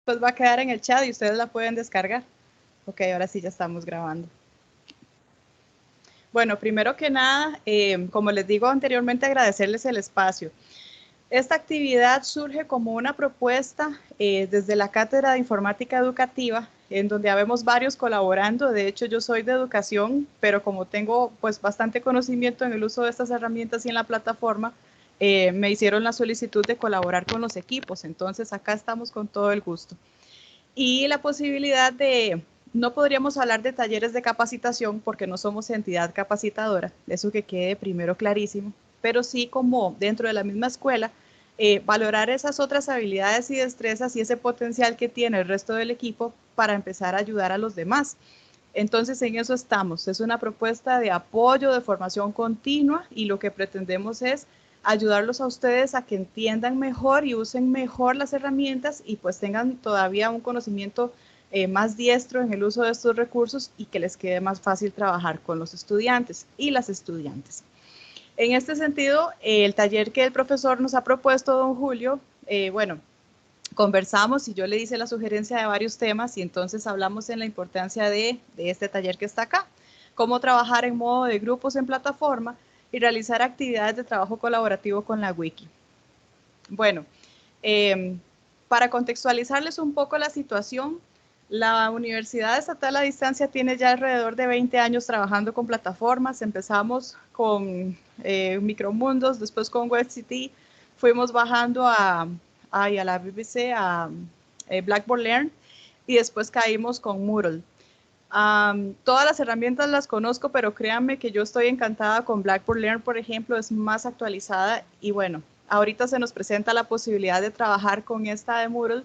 Pues va a quedar en el chat y ustedes la pueden descargar. Ok, ahora sí ya estamos grabando. Bueno, primero que nada, como les digo anteriormente, agradecerles el espacio. Esta actividad surge como una propuesta desde la Cátedra de Informática Educativa, en donde habemos varios colaborando. De hecho, yo soy de educación, pero como tengo pues bastante conocimiento en el uso de estas herramientas y en la plataforma, me hicieron la solicitud de colaborar con los equipos. Entonces, acá estamos con todo el gusto. Y la posibilidad de, no podríamos hablar de talleres de capacitación porque no somos entidad capacitadora, eso que quede primero clarísimo, pero sí como dentro de la misma escuela, valorar esas otras habilidades y destrezas y ese potencial que tiene el resto del equipo para empezar a ayudar a los demás. Entonces en eso estamos, es una propuesta de apoyo, de formación continua y lo que pretendemos es ayudarlos a ustedes a que entiendan mejor y usen mejor las herramientas y pues tengan todavía un conocimiento más diestro en el uso de estos recursos y que les quede más fácil trabajar con los estudiantes y las estudiantes. En este sentido, el taller que el profesor nos ha propuesto, don Julio, bueno, conversamos y yo le hice la sugerencia de varios temas y entonces hablamos en la importancia de este taller que está acá, cómo trabajar en modo de grupos en plataforma y realizar actividades de trabajo colaborativo con la wiki. Bueno, para contextualizarles un poco la situación, la Universidad Estatal a Distancia tiene ya alrededor de 20 años trabajando con plataformas. Empezamos con Micromundos, después con WebCT, fuimos bajando a la BBC, a Blackboard Learn, y después caímos con Moodle. Todas las herramientas las conozco, pero créanme que yo estoy encantada con Blackboard Learn, por ejemplo, es más actualizada y bueno, ahorita se nos presenta la posibilidad de trabajar con esta de Moodle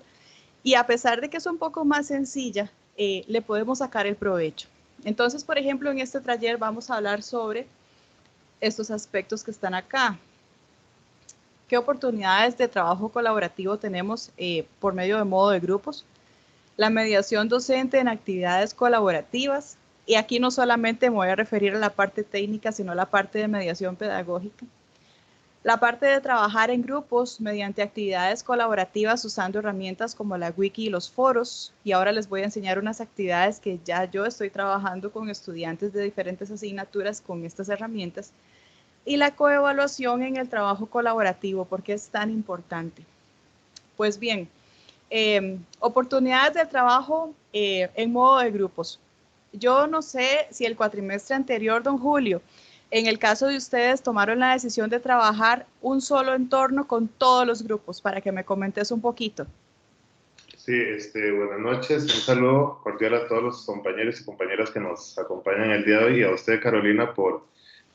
y a pesar de que es un poco más sencilla, le podemos sacar el provecho. Entonces, por ejemplo, en este taller vamos a hablar sobre estos aspectos que están acá. ¿Qué oportunidades de trabajo colaborativo tenemos por medio de modo de grupos? La mediación docente en actividades colaborativas, y aquí no solamente me voy a referir a la parte técnica, sino a la parte de mediación pedagógica. La parte de trabajar en grupos mediante actividades colaborativas usando herramientas como la wiki y los foros, y ahora les voy a enseñar unas actividades que ya yo estoy trabajando con estudiantes de diferentes asignaturas con estas herramientas, y la coevaluación en el trabajo colaborativo, ¿por qué es tan importante? Pues bien, oportunidades de trabajo en modo de grupos. Yo no sé si el cuatrimestre anterior, don Julio, en el caso de ustedes tomaron la decisión de trabajar un solo entorno con todos los grupos, para que me comentes un poquito. Sí, buenas noches, un saludo cordial a todos los compañeros y compañeras que nos acompañan el día de hoy y a usted, Carolina, por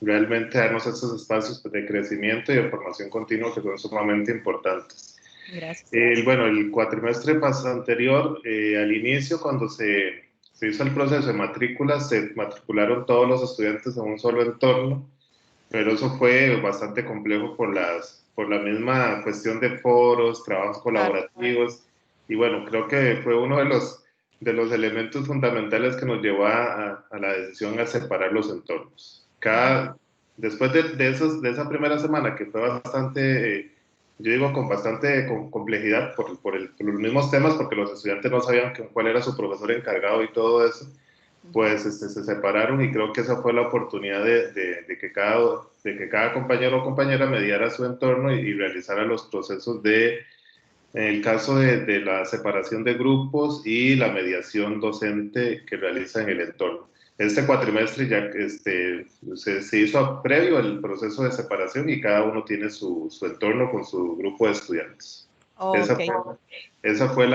realmente darnos estos espacios de crecimiento y de formación continua que son sumamente importantes. Gracias. Bueno, el cuatrimestre anterior, al inicio, cuando se hizo el proceso de matrícula, se matricularon todos los estudiantes en un solo entorno, pero eso fue bastante complejo por la misma cuestión de foros, trabajos colaborativos, claro. Y bueno, creo que fue uno de los elementos fundamentales que nos llevó a la decisión a separar los entornos. Después de esa primera semana, que fue bastante, yo digo con bastante complejidad por los mismos temas, porque los estudiantes no sabían cuál era su profesor encargado y todo eso, pues se separaron y creo que esa fue la oportunidad de que cada compañero o compañera mediara su entorno y realizara los procesos en el caso de la separación de grupos y la mediación docente que realiza en el entorno. Este cuatrimestre ya se hizo previo el proceso de separación y cada uno tiene su entorno con su grupo de estudiantes. Okay. Esa fue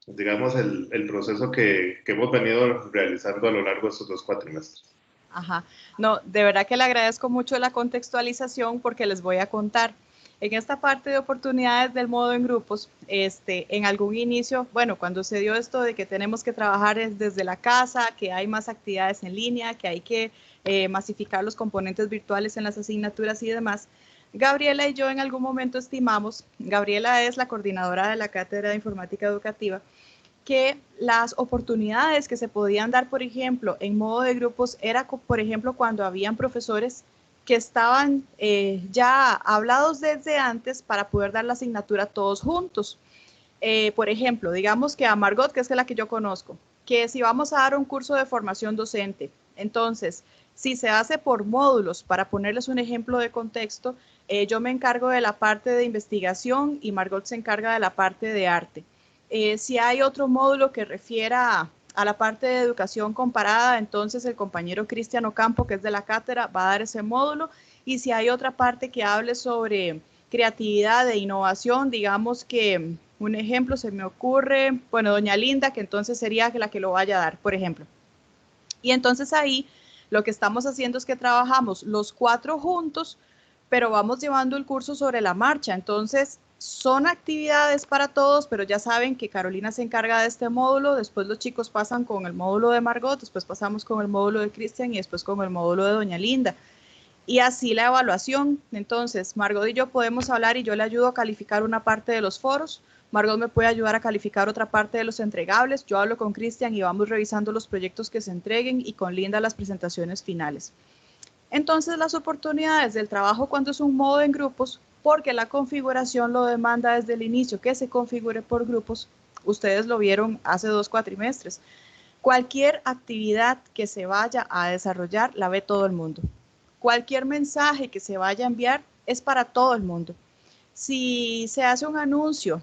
digamos, el proceso que hemos venido realizando a lo largo de estos 2 cuatrimestres. Ajá. No, de verdad que le agradezco mucho la contextualización porque les voy a contar. En esta parte de oportunidades del modo en grupos, en algún inicio, bueno, cuando se dio esto de que tenemos que trabajar desde la casa, que hay más actividades en línea, que hay que masificar los componentes virtuales en las asignaturas y demás, Gabriela y yo en algún momento estimamos, Gabriela es la coordinadora de la Cátedra de Informática Educativa, que las oportunidades que se podían dar, por ejemplo, en modo de grupos, era, por ejemplo, cuando habían profesores que estaban ya hablados desde antes para poder dar la asignatura todos juntos. Por ejemplo, digamos que a Margot, que es la que yo conozco, que si vamos a dar un curso de formación docente, entonces, si se hace por módulos, para ponerles un ejemplo de contexto, yo me encargo de la parte de investigación y Margot se encarga de la parte de arte. Si hay otro módulo que refiera a la parte de educación comparada, entonces el compañero Cristian Ocampo, que es de la cátedra, va a dar ese módulo. Y si hay otra parte que hable sobre creatividad e innovación, digamos que un ejemplo se me ocurre, bueno, doña Linda, que entonces sería la que lo vaya a dar, por ejemplo. Y entonces ahí lo que estamos haciendo es que trabajamos los 4 juntos, pero vamos llevando el curso sobre la marcha. Entonces son actividades para todos, pero ya saben que Carolina se encarga de este módulo, después los chicos pasan con el módulo de Margot, después pasamos con el módulo de Cristian y después con el módulo de doña Linda. Y así la evaluación. Entonces, Margot y yo podemos hablar y yo le ayudo a calificar una parte de los foros. Margot me puede ayudar a calificar otra parte de los entregables. Yo hablo con Cristian y vamos revisando los proyectos que se entreguen y con Linda las presentaciones finales. Entonces, las oportunidades del trabajo cuando es un modo en grupos, porque la configuración lo demanda desde el inicio, que se configure por grupos. Ustedes lo vieron hace 2 cuatrimestres. Cualquier actividad que se vaya a desarrollar la ve todo el mundo. Cualquier mensaje que se vaya a enviar es para todo el mundo. Si se hace un anuncio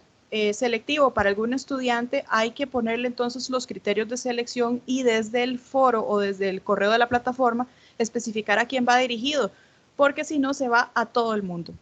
selectivo para algún estudiante, hay que ponerle entonces los criterios de selección y desde el foro o desde el correo de la plataforma especificar a quién va dirigido, porque si no se va a todo el mundo.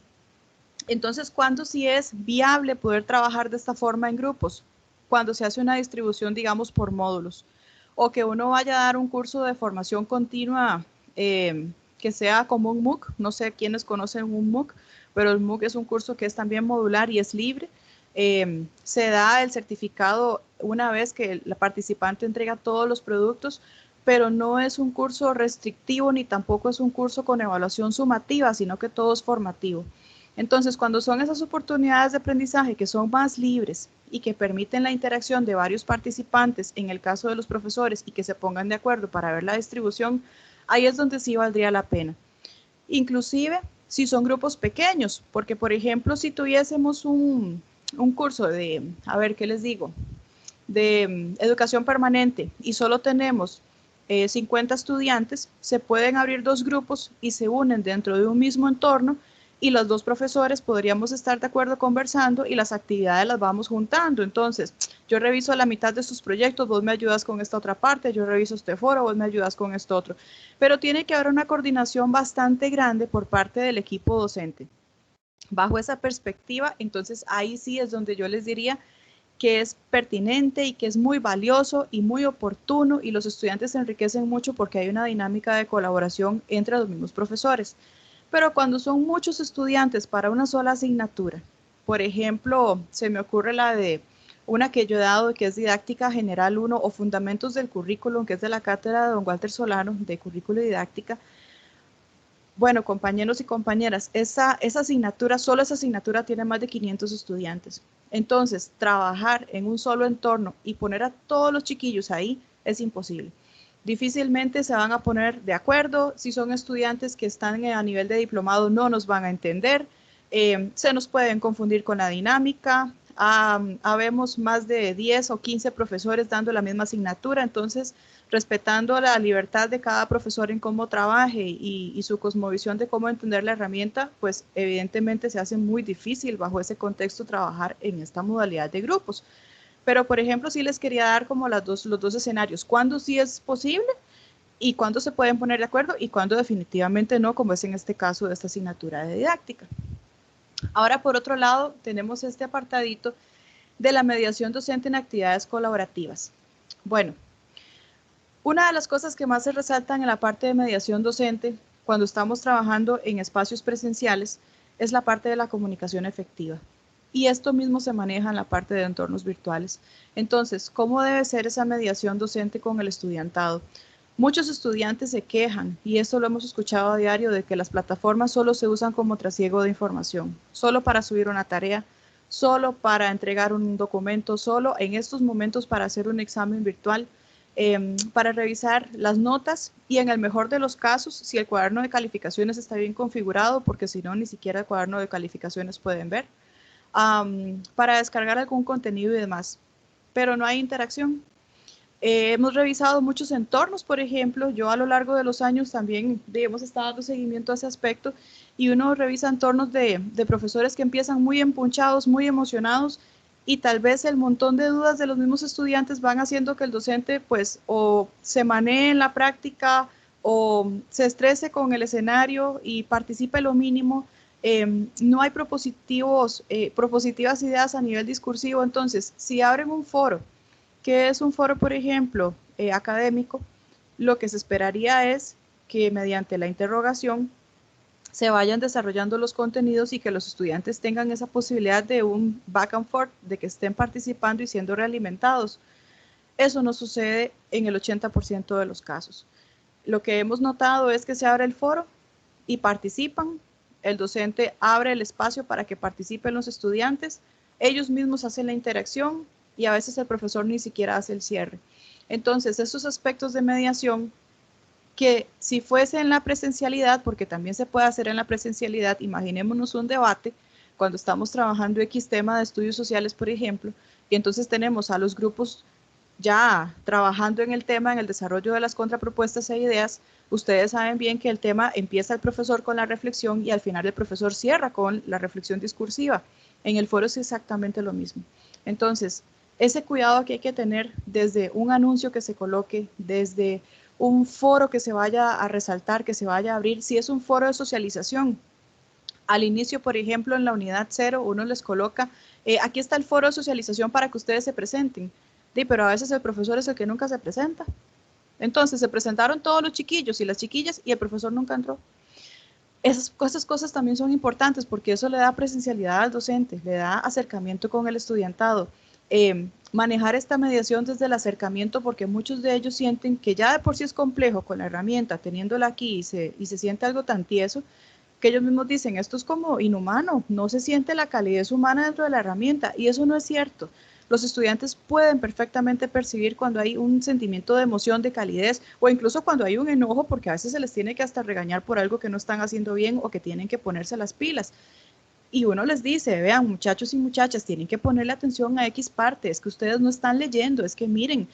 Entonces, ¿cuándo sí es viable poder trabajar de esta forma en grupos? Cuando se hace una distribución, digamos, por módulos, o que uno vaya a dar un curso de formación continua que sea como un MOOC. No sé quiénes conocen un MOOC, pero el MOOC es un curso que es también modular y es libre. Se da el certificado una vez que la participante entrega todos los productos, pero no es un curso restrictivo ni tampoco es un curso con evaluación sumativa, sino que todo es formativo. Entonces, cuando son esas oportunidades de aprendizaje que son más libres y que permiten la interacción de varios participantes, en el caso de los profesores, y que se pongan de acuerdo para ver la distribución, ahí es donde sí valdría la pena. Inclusive, si son grupos pequeños, porque por ejemplo, si tuviésemos un curso de, a ver, ¿qué les digo? De educación permanente y solo tenemos 50 estudiantes, se pueden abrir 2 grupos y se unen dentro de un mismo entorno y los 2 profesores podríamos estar de acuerdo conversando y las actividades las vamos juntando. Entonces, yo reviso la mitad de sus proyectos, vos me ayudas con esta otra parte, yo reviso este foro, vos me ayudas con esto otro. Pero tiene que haber una coordinación bastante grande por parte del equipo docente. Bajo esa perspectiva, entonces ahí sí es donde yo les diría que es pertinente y que es muy valioso y muy oportuno y los estudiantes se enriquecen mucho porque hay una dinámica de colaboración entre los mismos profesores. Pero cuando son muchos estudiantes para una sola asignatura, por ejemplo, se me ocurre la de una que yo he dado que es Didáctica General 1 o Fundamentos del Currículum, que es de la cátedra de don Walter Solano de Currículo y Didáctica. Bueno, compañeros y compañeras, esa asignatura, solo esa asignatura tiene más de 500 estudiantes. Entonces, trabajar en un solo entorno y poner a todos los chiquillos ahí es imposible. Difícilmente se van a poner de acuerdo. Si son estudiantes que están a nivel de diplomado, no nos van a entender. Se nos pueden confundir con la dinámica. Habemos más de 10 o 15 profesores dando la misma asignatura, entonces respetando la libertad de cada profesor en cómo trabaje y su cosmovisión de cómo entender la herramienta, pues evidentemente se hace muy difícil bajo ese contexto trabajar en esta modalidad de grupos. Pero, por ejemplo, sí les quería dar como los dos escenarios, cuándo sí es posible y cuándo se pueden poner de acuerdo y cuándo definitivamente no, como es en este caso de esta asignatura de didáctica. Ahora, por otro lado, tenemos este apartadito de la mediación docente en actividades colaborativas. Bueno, una de las cosas que más se resaltan en la parte de mediación docente cuando estamos trabajando en espacios presenciales es la parte de la comunicación efectiva. Y esto mismo se maneja en la parte de entornos virtuales. Entonces, ¿cómo debe ser esa mediación docente con el estudiantado? Muchos estudiantes se quejan, y esto lo hemos escuchado a diario, de que las plataformas solo se usan como trasiego de información, solo para subir una tarea, solo para entregar un documento, solo en estos momentos para hacer un examen virtual, para revisar las notas y en el mejor de los casos, si el cuaderno de calificaciones está bien configurado, porque si no, ni siquiera el cuaderno de calificaciones pueden ver. para descargar algún contenido y demás, pero no hay interacción. Hemos revisado muchos entornos, por ejemplo, yo a lo largo de los años también hemos estado dando seguimiento a ese aspecto y uno revisa entornos de profesores que empiezan muy empunchados, muy emocionados y tal vez el montón de dudas de los mismos estudiantes van haciendo que el docente pues o se maneje en la práctica o se estrese con el escenario y participe lo mínimo. No hay propositivas ideas a nivel discursivo, entonces si abren un foro, que es un foro, por ejemplo, académico, lo que se esperaría es que mediante la interrogación se vayan desarrollando los contenidos y que los estudiantes tengan esa posibilidad de un back and forth, de que estén participando y siendo realimentados. Eso no sucede en el 80% de los casos. Lo que hemos notado es que se abre el foro y participan, el docente abre el espacio para que participen los estudiantes, ellos mismos hacen la interacción y a veces el profesor ni siquiera hace el cierre. Entonces, esos aspectos de mediación que si fuese en la presencialidad, porque también se puede hacer en la presencialidad, imaginémonos un debate cuando estamos trabajando X tema de estudios sociales, por ejemplo, y entonces tenemos a los grupos ya trabajando en el tema, en el desarrollo de las contrapropuestas e ideas. Ustedes saben bien que el tema empieza el profesor con la reflexión y al final el profesor cierra con la reflexión discursiva. En el foro es exactamente lo mismo. Entonces, ese cuidado que hay que tener desde un anuncio que se coloque, desde un foro que se vaya a resaltar, que se vaya a abrir, si es un foro de socialización. Al inicio, por ejemplo, en la unidad 0, uno les coloca, aquí está el foro de socialización para que ustedes se presenten. Sí, pero a veces el profesor es el que nunca se presenta. Entonces se presentaron todos los chiquillos y las chiquillas y el profesor nunca entró. Esas cosas también son importantes porque eso le da presencialidad al docente, le da acercamiento con el estudiantado. Manejar esta mediación desde el acercamiento, porque muchos de ellos sienten que ya de por sí es complejo con la herramienta, teniéndola aquí y se siente algo tan tieso, que ellos mismos dicen, esto es como inhumano, no se siente la calidez humana dentro de la herramienta, y eso no es cierto. Los estudiantes pueden perfectamente percibir cuando hay un sentimiento de emoción, de calidez, o incluso cuando hay un enojo, porque a veces se les tiene que hasta regañar por algo que no están haciendo bien o que tienen que ponerse las pilas. Y uno les dice, vean, muchachos y muchachas, tienen que ponerle atención a X parte, es que ustedes no están leyendo, es que miren,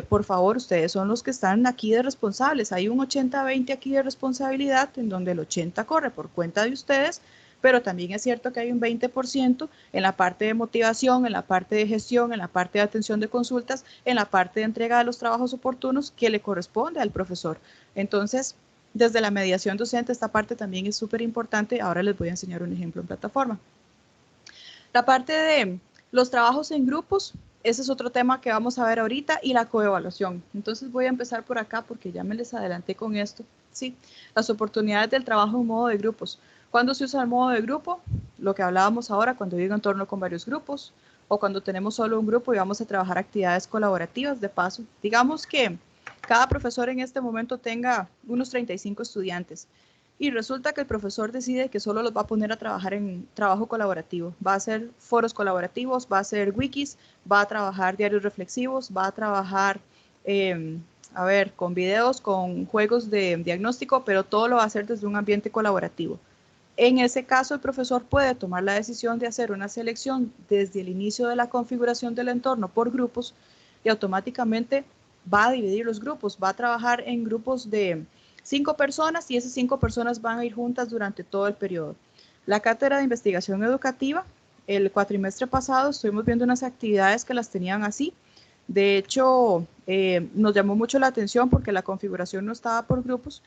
por favor, ustedes son los que están aquí de responsables, hay un 80-20 aquí de responsabilidad, en donde el 80 corre por cuenta de ustedes, pero también es cierto que hay un 20% en la parte de motivación, en la parte de gestión, en la parte de atención de consultas, en la parte de entrega de los trabajos oportunos que le corresponde al profesor. Entonces, desde la mediación docente, esta parte también es súper importante. Ahora les voy a enseñar un ejemplo en plataforma. La parte de los trabajos en grupos, ese es otro tema que vamos a ver ahorita, y la coevaluación. Entonces voy a empezar por acá porque ya me les adelanté con esto. Sí, las oportunidades del trabajo en modo de grupos. ¿Cuándo se usa el modo de grupo? Lo que hablábamos ahora, cuando hay un entorno con varios grupos, o cuando tenemos solo un grupo y vamos a trabajar actividades colaborativas de paso. Digamos que cada profesor en este momento tenga unos 35 estudiantes y resulta que el profesor decide que solo los va a poner a trabajar en trabajo colaborativo. Va a hacer foros colaborativos, va a hacer wikis, va a trabajar diarios reflexivos, va a trabajar, con videos, con juegos de diagnóstico, pero todo lo va a hacer desde un ambiente colaborativo. En ese caso, el profesor puede tomar la decisión de hacer una selección desde el inicio de la configuración del entorno por grupos y automáticamente va a dividir los grupos, va a trabajar en grupos de 5 personas y esas 5 personas van a ir juntas durante todo el periodo. La cátedra de investigación educativa, el cuatrimestre pasado estuvimos viendo unas actividades que las tenían así. De hecho, nos llamó mucho la atención porque la configuración no estaba por grupos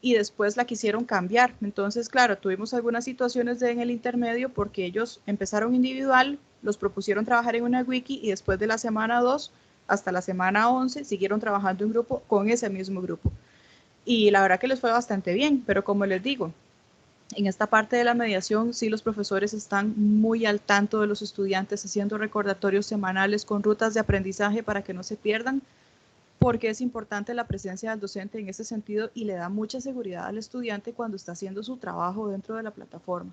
y después la quisieron cambiar. Entonces, claro, tuvimos algunas situaciones en el intermedio porque ellos empezaron individual, los propusieron trabajar en una wiki y después de la semana 2 hasta la semana 11 siguieron trabajando en grupo con ese mismo grupo. Y la verdad que les fue bastante bien, pero como les digo, en esta parte de la mediación, sí, los profesores están muy al tanto de los estudiantes, haciendo recordatorios semanales con rutas de aprendizaje para que no se pierdan, porque es importante la presencia del docente en ese sentido y le da mucha seguridad al estudiante cuando está haciendo su trabajo dentro de la plataforma.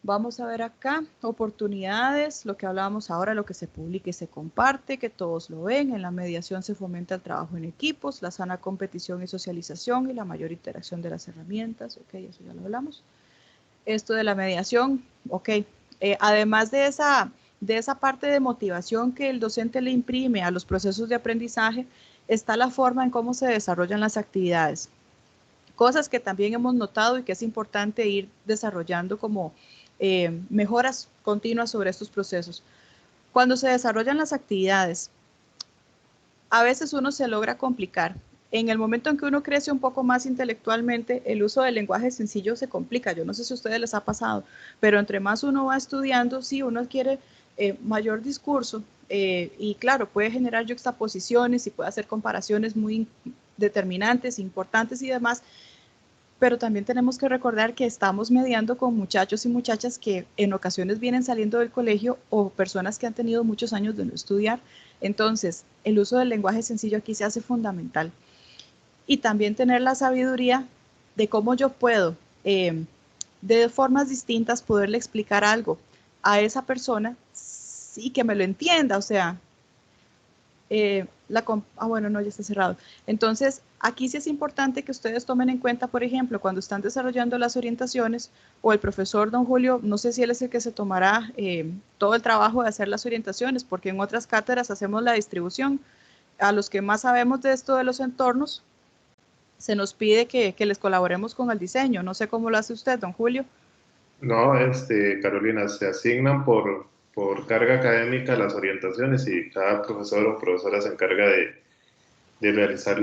Vamos a ver acá, oportunidades, lo que hablábamos ahora, lo que se publica y se comparte, que todos lo ven. En la mediación se fomenta el trabajo en equipos, la sana competición y socialización y la mayor interacción de las herramientas. Ok, eso ya lo hablamos. Esto de la mediación, ok, Además de esa parte de motivación que el docente le imprime a los procesos de aprendizaje, está la forma en cómo se desarrollan las actividades. Cosas que también hemos notado y que es importante ir desarrollando como mejoras continuas sobre estos procesos. Cuando se desarrollan las actividades, a veces uno se logra complicar. En el momento en que uno crece un poco más intelectualmente, el uso del lenguaje sencillo se complica. Yo no sé si a ustedes les ha pasado, pero entre más uno va estudiando, sí, uno adquiere mayor discurso y claro, puede generar yuxtaposiciones y puede hacer comparaciones muy determinantes, importantes y demás, pero también tenemos que recordar que estamos mediando con muchachos y muchachas que en ocasiones vienen saliendo del colegio o personas que han tenido muchos años de no estudiar. Entonces, el uso del lenguaje sencillo aquí se hace fundamental. Y también tener la sabiduría de cómo yo puedo, de formas distintas, poderle explicar algo a esa persona y que me lo entienda. O sea, bueno, no, ya está cerrado. Entonces, aquí sí es importante que ustedes tomen en cuenta, por ejemplo, cuando están desarrollando las orientaciones, o el profesor don Julio, no sé si él es el que se tomará todo el trabajo de hacer las orientaciones, porque en otras cátedras hacemos la distribución. A los que más sabemos de esto de los entornos, se nos pide que les colaboremos con el diseño. No sé cómo lo hace usted, don Julio. No, Carolina, se asignan por carga académica las orientaciones y cada profesor o profesora se encarga de realizar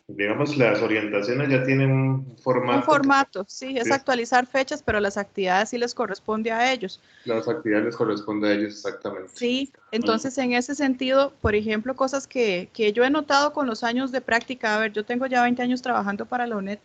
digamos, las orientaciones ya tienen un Un formato. formato, sí, es Sí, actualizar fechas, pero las actividades sí les corresponde a ellos. las actividades les corresponde a ellos exactamente. Sí, entonces en ese sentido, por ejemplo, cosas que yo he notado con los años de práctica, a ver, yo tengo ya 20 años trabajando para la UNED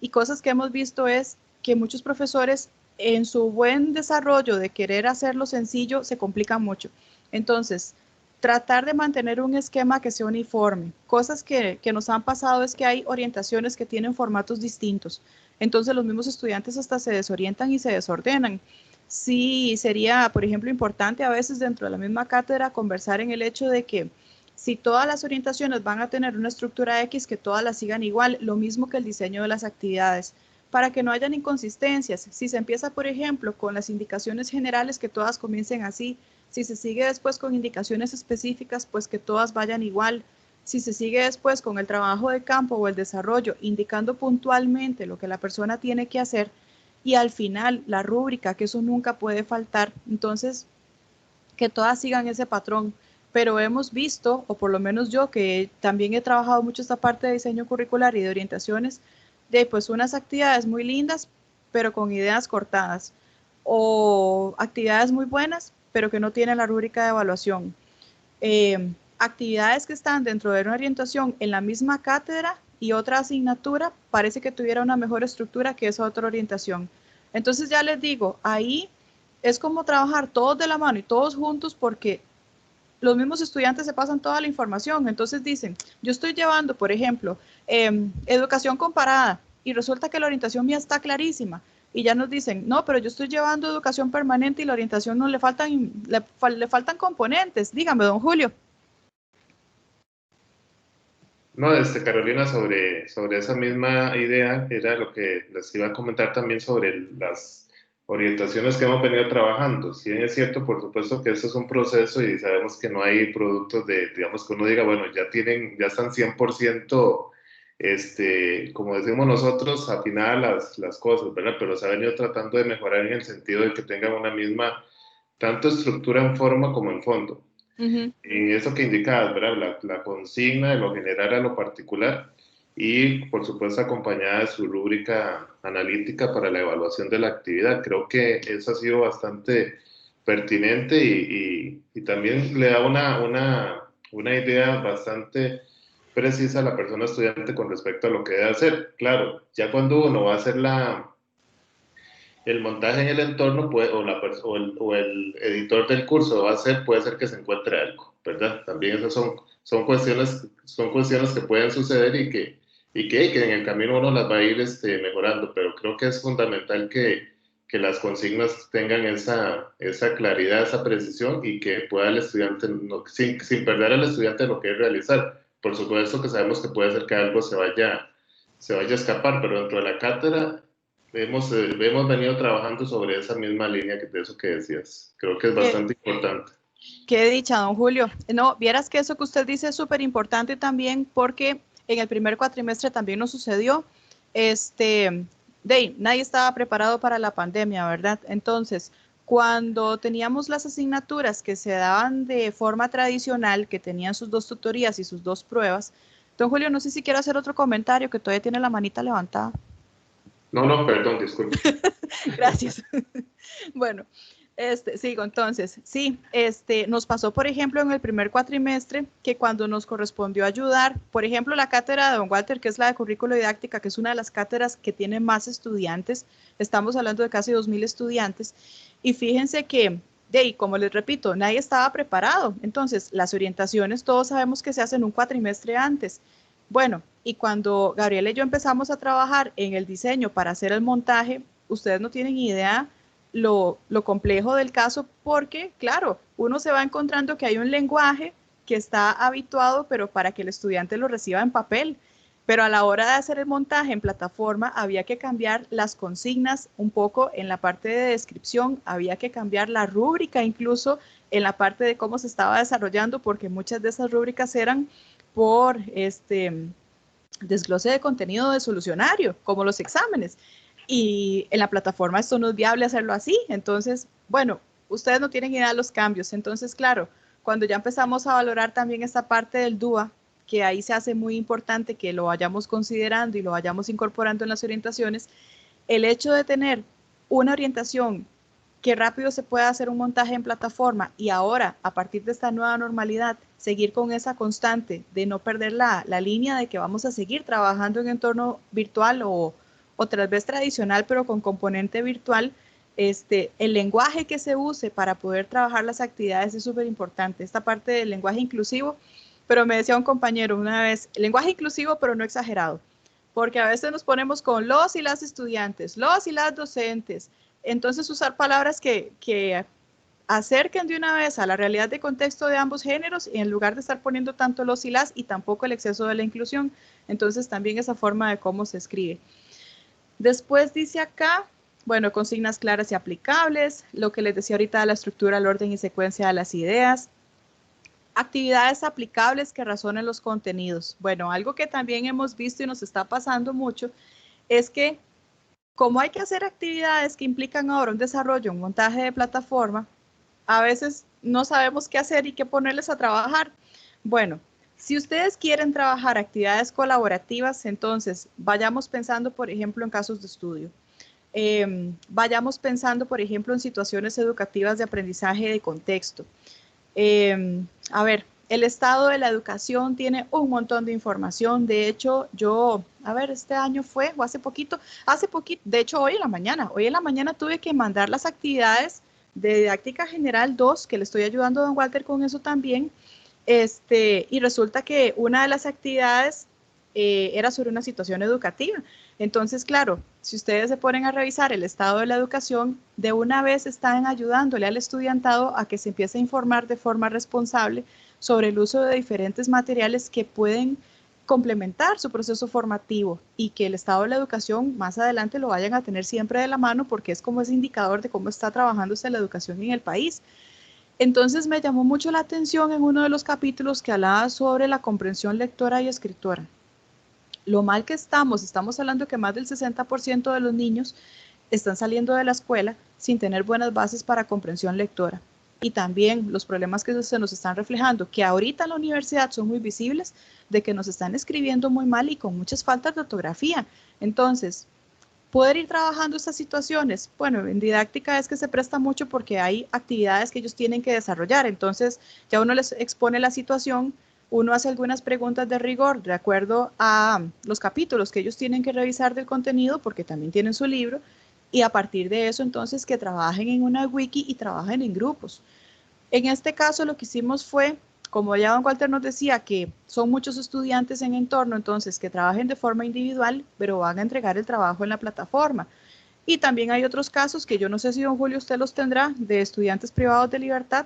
y cosas que hemos visto es que muchos profesores en su buen desarrollo de querer hacerlo sencillo se complican mucho. Entonces, tratar de mantener un esquema que sea uniforme. Cosas que nos han pasado es que hay orientaciones que tienen formatos distintos. Entonces los mismos estudiantes hasta se desorientan y se desordenan. Sí, sería, por ejemplo, importante a veces dentro de la misma cátedra conversar en el hecho de que si todas las orientaciones van a tener una estructura X, que todas las sigan igual, lo mismo que el diseño de las actividades, para que no hayan inconsistencias. Si se empieza, por ejemplo, con las indicaciones generales, que todas comiencen así. Si se sigue después con indicaciones específicas, pues que todas vayan igual. Si se sigue después con el trabajo de campo o el desarrollo, indicando puntualmente lo que la persona tiene que hacer, y al final la rúbrica, que eso nunca puede faltar. Entonces, que todas sigan ese patrón. Pero hemos visto, o por lo menos yo, que también he trabajado mucho esta parte de diseño curricular y de orientaciones, de pues unas actividades muy lindas, pero con ideas cortadas, o actividades muy buenas, pero que no tienen la rúbrica de evaluación. Actividades que están dentro de una orientación en la misma cátedra y otra asignatura, parece que tuviera una mejor estructura que esa otra orientación. Entonces ya les digo, ahí es como trabajar todos de la mano y todos juntos, porque los mismos estudiantes se pasan toda la información. Entonces dicen, yo estoy llevando, por ejemplo, educación comparada y resulta que la orientación mía está clarísima. Y ya nos dicen, no, pero yo estoy llevando educación permanente y la orientación no le faltan componentes. Dígame, don Julio. No, Carolina, sobre esa misma idea era lo que les iba a comentar también sobre las orientaciones que hemos venido trabajando. Si bien es cierto, por supuesto que esto es un proceso y sabemos que no hay productos digamos, que uno diga, bueno, ya están 100%, como decimos nosotros, afinadas las cosas, ¿verdad? Pero se ha venido tratando de mejorar en el sentido de que tengan una misma, tanto estructura en forma como en fondo. Y eso que indicabas, ¿verdad? La consigna de lo general a lo particular y, por supuesto, acompañada de su rúbrica analítica para la evaluación de la actividad. Creo que eso ha sido bastante pertinente y también le da una idea bastante precisa a la persona estudiante con respecto a lo que debe hacer. Claro, ya cuando uno va a hacer el montaje en el entorno o el editor del curso va a hacer, puede ser que se encuentre algo, ¿verdad? También esas son cuestiones que pueden suceder y que en el camino uno las va a ir mejorando, pero creo que es fundamental que las consignas tengan esa claridad, esa precisión y que pueda el estudiante, sin perder al estudiante lo que es realizar. Por supuesto que sabemos que puede ser que algo se vaya a escapar, pero dentro de la cátedra hemos venido trabajando sobre esa misma línea de eso que decías. Creo que es Qué, bastante importante. qué dicha, don Julio. No, vieras que eso que usted dice es súper importante también porque en el primer cuatrimestre también nos sucedió, nadie estaba preparado para la pandemia, ¿verdad? Entonces, cuando teníamos las asignaturas que se daban de forma tradicional, que tenían sus dos tutorías y sus dos pruebas, don Julio, no sé si quiere hacer otro comentario, que todavía tiene la manita levantada. No, no, perdón, disculpe. Gracias. Bueno, sigo entonces. Sí, nos pasó, por ejemplo, en el primer cuatrimestre, que cuando nos correspondió ayudar, por ejemplo, la cátedra de don Walter, que es la de currículo didáctica, que es una de las cátedras que tiene más estudiantes, estamos hablando de casi 2000 estudiantes, y fíjense que, como les repito, nadie estaba preparado. Entonces, las orientaciones, todos sabemos que se hacen un cuatrimestre antes. Bueno, y cuando Gabriela y yo empezamos a trabajar en el diseño para hacer el montaje, ustedes no tienen idea lo complejo del caso porque, claro, uno se va encontrando que hay un lenguaje que está habituado, pero para que el estudiante lo reciba en papel. Pero a la hora de hacer el montaje en plataforma había que cambiar las consignas un poco en la parte de descripción, había que cambiar la rúbrica incluso en la parte de cómo se estaba desarrollando, porque muchas de esas rúbricas eran por desglose de contenido de solucionario, como los exámenes. Y en la plataforma esto no es viable hacerlo así. Entonces, bueno, ustedes no tienen idea de los cambios. Entonces, claro, cuando ya empezamos a valorar también esta parte del DUA, que ahí se hace muy importante que lo vayamos considerando y lo vayamos incorporando en las orientaciones, el hecho de tener una orientación que rápido se pueda hacer un montaje en plataforma y ahora, a partir de esta nueva normalidad, seguir con esa constante de no perder la línea de que vamos a seguir trabajando en entorno virtual o tal vez tradicional, pero con componente virtual, el lenguaje que se use para poder trabajar las actividades es súper importante. Esta parte del lenguaje inclusivo, pero me decía un compañero una vez, lenguaje inclusivo, pero no exagerado, porque a veces nos ponemos con los y las estudiantes, los y las docentes, entonces usar palabras que acerquen de una vez a la realidad de contexto de ambos géneros en lugar de estar poniendo tanto los y las y tampoco el exceso de la inclusión. Entonces también esa forma de cómo se escribe. Después dice acá, bueno, consignas claras y aplicables, lo que les decía ahorita de la estructura, el orden y secuencia de las ideas, actividades aplicables que razonen los contenidos. Bueno, algo que también hemos visto y nos está pasando mucho es que como hay que hacer actividades que implican ahora un desarrollo, un montaje de plataforma, a veces no sabemos qué hacer y qué ponerles a trabajar. Bueno, si ustedes quieren trabajar actividades colaborativas, entonces vayamos pensando, por ejemplo, en casos de estudio. Vayamos pensando, por ejemplo, en situaciones educativas de aprendizaje de contexto. A ver, el estado de la educación tiene un montón de información. De hecho, yo, a ver, este año fue, o hace poquito, de hecho, hoy en la mañana tuve que mandar las actividades de didáctica general 2 que le estoy ayudando a don Walter con eso también. Y resulta que una de las actividades era sobre una situación educativa. Entonces, claro, si ustedes se ponen a revisar el estado de la educación, de una vez están ayudándole al estudiantado a que se empiece a informar de forma responsable sobre el uso de diferentes materiales que pueden complementar su proceso formativo y que el estado de la educación más adelante lo vayan a tener siempre de la mano porque es como ese indicador de cómo está trabajándose la educación en el país. Entonces me llamó mucho la atención en uno de los capítulos que hablaba sobre la comprensión lectora y escritora. Lo mal que estamos hablando que más del 60% de los niños están saliendo de la escuela sin tener buenas bases para comprensión lectora. Y también los problemas que se nos están reflejando, que ahorita en la universidad son muy visibles, de que nos están escribiendo muy mal y con muchas faltas de ortografía. Entonces, poder ir trabajando estas situaciones. Bueno, en didáctica es que se presta mucho porque hay actividades que ellos tienen que desarrollar. Entonces, ya uno les expone la situación, uno hace algunas preguntas de rigor de acuerdo a los capítulos que ellos tienen que revisar del contenido, porque también tienen su libro, y a partir de eso, entonces, que trabajen en una wiki y trabajen en grupos. En este caso, lo que hicimos fue, como ya don Walter nos decía, que son muchos estudiantes en entorno, entonces que trabajen de forma individual, pero van a entregar el trabajo en la plataforma. Y también hay otros casos que yo no sé si don Julio usted los tendrá, de estudiantes privados de libertad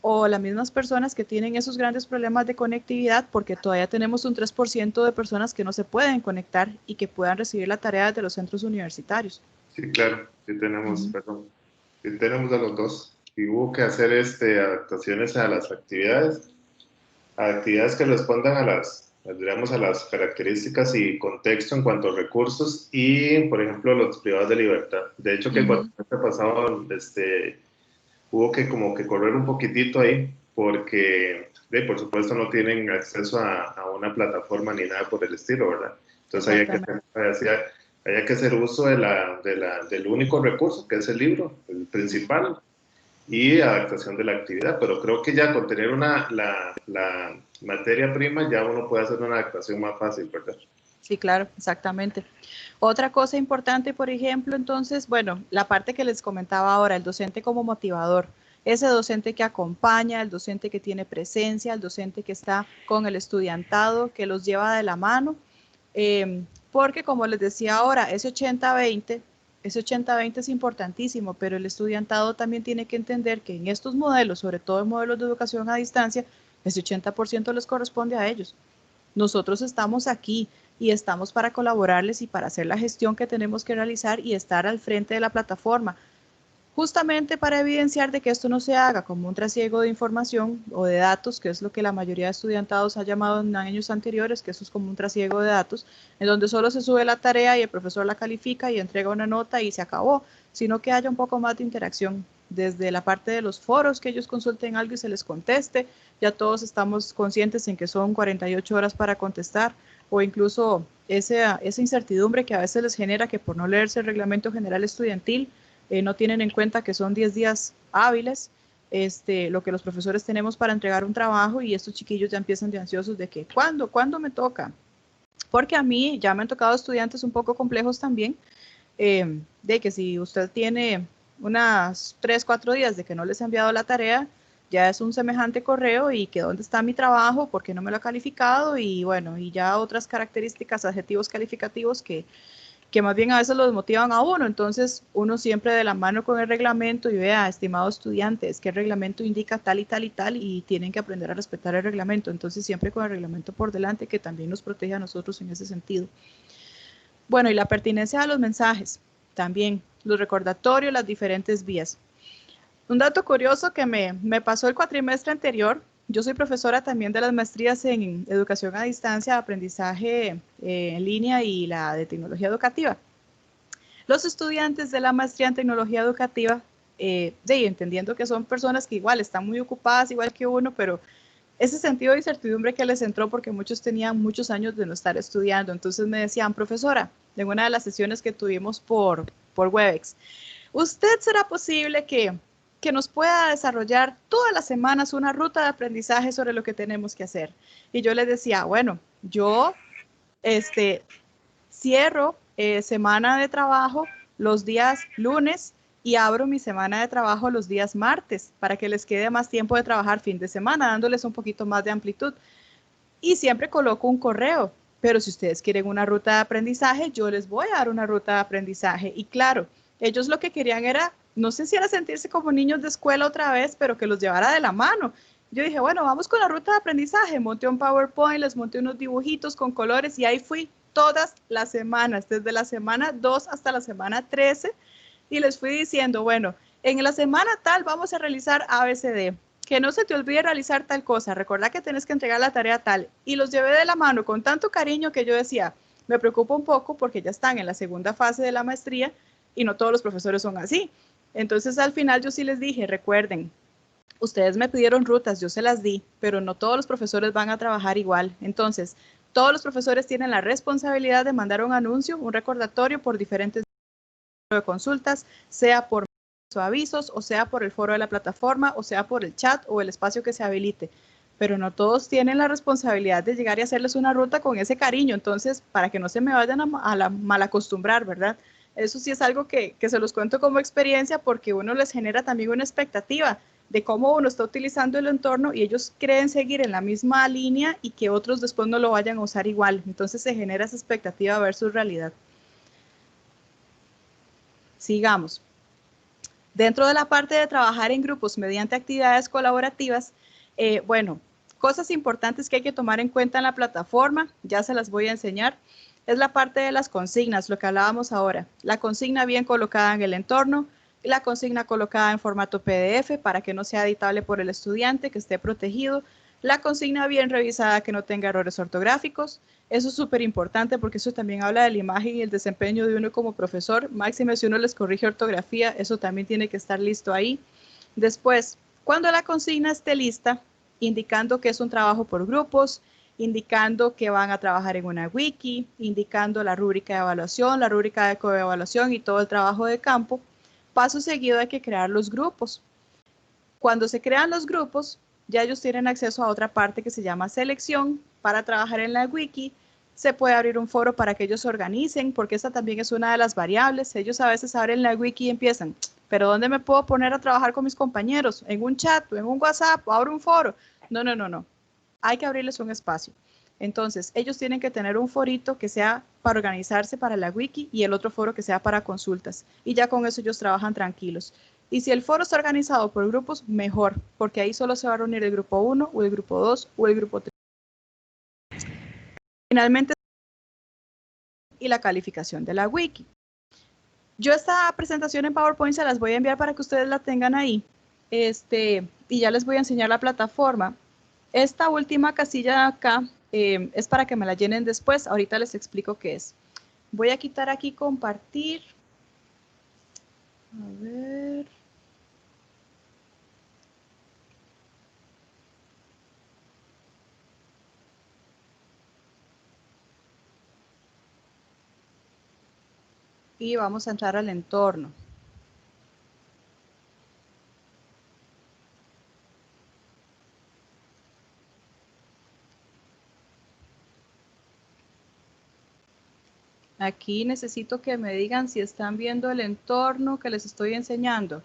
o las mismas personas que tienen esos grandes problemas de conectividad, porque todavía tenemos un 3% de personas que no se pueden conectar y que puedan recibir la tarea de los centros universitarios. Sí, claro, sí tenemos, perdón, sí tenemos a los dos. Y hubo que hacer adaptaciones a las actividades que respondan digamos, a las características y contexto en cuanto a recursos y, por ejemplo, los privados de libertad. De hecho, que el cuatrimestre pasado hubo que como que correr un poquitito ahí porque, por supuesto, no tienen acceso a una plataforma ni nada por el estilo, ¿verdad? Entonces había que hacer uso del único recurso, que es el libro, el principal, y adaptación de la actividad, pero creo que ya con tener la materia prima ya uno puede hacer una adaptación más fácil, ¿verdad? Sí, claro, exactamente. Otra cosa importante, por ejemplo, entonces, bueno, la parte que les comentaba ahora, el docente como motivador, ese docente que acompaña, el docente que tiene presencia, el docente que está con el estudiantado, que los lleva de la mano, porque como les decía ahora, ese 80-20 es importantísimo, pero el estudiantado también tiene que entender que en estos modelos, sobre todo en modelos de educación a distancia, ese 80% les corresponde a ellos. Nosotros estamos aquí y estamos para colaborarles y para hacer la gestión que tenemos que realizar y estar al frente de la plataforma, justamente para evidenciar de que esto no se haga como un trasiego de información o de datos, que es lo que la mayoría de estudiantados ha llamado en años anteriores, que eso es como un trasiego de datos, en donde solo se sube la tarea y el profesor la califica y entrega una nota y se acabó, sino que haya un poco más de interacción desde la parte de los foros, que ellos consulten algo y se les conteste. Ya todos estamos conscientes en que son 48 horas para contestar, o incluso esa incertidumbre que a veces les genera que por no leerse el reglamento general estudiantil, no tienen en cuenta que son 10 días hábiles, lo que los profesores tenemos para entregar un trabajo, y estos chiquillos ya empiezan de ansiosos de que, ¿cuándo me toca? Porque a mí ya me han tocado estudiantes un poco complejos también, de que si usted tiene unas 3, 4 días de que no les ha enviado la tarea, ya es un semejante correo y que dónde está mi trabajo, por qué no me lo ha calificado, y bueno, y ya otras características, adjetivos calificativos que más bien a veces lo desmotivan a uno. Entonces uno siempre de la mano con el reglamento y vea, estimados estudiantes, que el reglamento indica tal y tal y tal y tienen que aprender a respetar el reglamento. Entonces siempre con el reglamento por delante, que también nos protege a nosotros en ese sentido. Bueno, y la pertinencia de los mensajes, también los recordatorios, las diferentes vías. Un dato curioso que me pasó el cuatrimestre anterior: yo soy profesora también de las maestrías en educación a distancia, aprendizaje en línea y la de tecnología educativa. Los estudiantes de la maestría en tecnología educativa, entendiendo que son personas que igual están muy ocupadas, igual que uno, pero ese sentido de incertidumbre que les entró porque muchos tenían muchos años de no estar estudiando, entonces me decían, profesora, en una de las sesiones que tuvimos por Webex, ¿usted será posible que nos pueda desarrollar todas las semanas una ruta de aprendizaje sobre lo que tenemos que hacer? Y yo les decía, bueno, yo cierro semana de trabajo los días lunes y abro mi semana de trabajo los días martes para que les quede más tiempo de trabajar fin de semana, dándoles un poquito más de amplitud. Y siempre coloco un correo, pero si ustedes quieren una ruta de aprendizaje, yo les voy a dar una ruta de aprendizaje. Y claro, ellos lo que querían era, no sé si era sentirse como niños de escuela otra vez, pero que los llevara de la mano. Yo dije, bueno, vamos con la ruta de aprendizaje. Monté un PowerPoint, les monté unos dibujitos con colores y ahí fui todas las semanas, desde la semana 2 hasta la semana 13, y les fui diciendo, bueno, en la semana tal vamos a realizar ABCD, que no se te olvide realizar tal cosa, recordá que tienes que entregar la tarea tal, y los llevé de la mano con tanto cariño que yo decía, me preocupa un poco porque ya están en la segunda fase de la maestría y no todos los profesores son así. Entonces al final yo sí les dije, recuerden, ustedes me pidieron rutas, yo se las di, pero no todos los profesores van a trabajar igual. Entonces, todos los profesores tienen la responsabilidad de mandar un anuncio, un recordatorio por diferentes de consultas, sea por avisos, o sea por el foro de la plataforma, o sea por el chat o el espacio que se habilite. Pero no todos tienen la responsabilidad de llegar y hacerles una ruta con ese cariño. Entonces, para que no se me vayan a mal acostumbrar, ¿verdad? Eso sí es algo que se los cuento como experiencia, porque uno les genera también una expectativa de cómo uno está utilizando el entorno y ellos creen seguir en la misma línea y que otros después no lo vayan a usar igual. Entonces se genera esa expectativa versus realidad. Sigamos. Dentro de la parte de trabajar en grupos mediante actividades colaborativas, bueno, cosas importantes que hay que tomar en cuenta en la plataforma, ya se las voy a enseñar. es la parte de las consignas, lo que hablábamos ahora. La consigna bien colocada en el entorno, y la consigna colocada en formato PDF para que no sea editable por el estudiante, que esté protegido. La consigna bien revisada, que no tenga errores ortográficos. Eso es súper importante porque eso también habla de la imagen y el desempeño de uno como profesor. Máxime si uno les corrige ortografía, eso también tiene que estar listo ahí. Después, cuando la consigna esté lista, indicando que es un trabajo por grupos, indicando que van a trabajar en una wiki, indicando la rúbrica de evaluación, la rúbrica de coevaluación y todo el trabajo de campo, paso seguido hay que crear los grupos. Cuando se crean los grupos, ya ellos tienen acceso a otra parte que se llama selección para trabajar en la wiki. Se puede abrir un foro para que ellos se organicen, porque esta también es una de las variables. Ellos a veces abren la wiki y empiezan, pero ¿dónde me puedo poner a trabajar con mis compañeros? ¿En un chat, o en un WhatsApp, o abro un foro? No, no, no, no. Hay que abrirles un espacio. Entonces, ellos tienen que tener un forito que sea para organizarse para la wiki y el otro foro que sea para consultas. Y ya con eso ellos trabajan tranquilos. Y si el foro está organizado por grupos, mejor, porque ahí solo se va a reunir el grupo 1 o el grupo 2 o el grupo 3. Finalmente, y la calificación de la wiki. Yo esta presentación en PowerPoint se las voy a enviar para que ustedes la tengan ahí. Y ya les voy a enseñar la plataforma. Esta última casilla de acá es para que me la llenen después. Ahorita les explico qué es. Voy a quitar aquí compartir. A ver. Y vamos a entrar al entorno. Aquí necesito que me digan si están viendo el entorno que les estoy enseñando.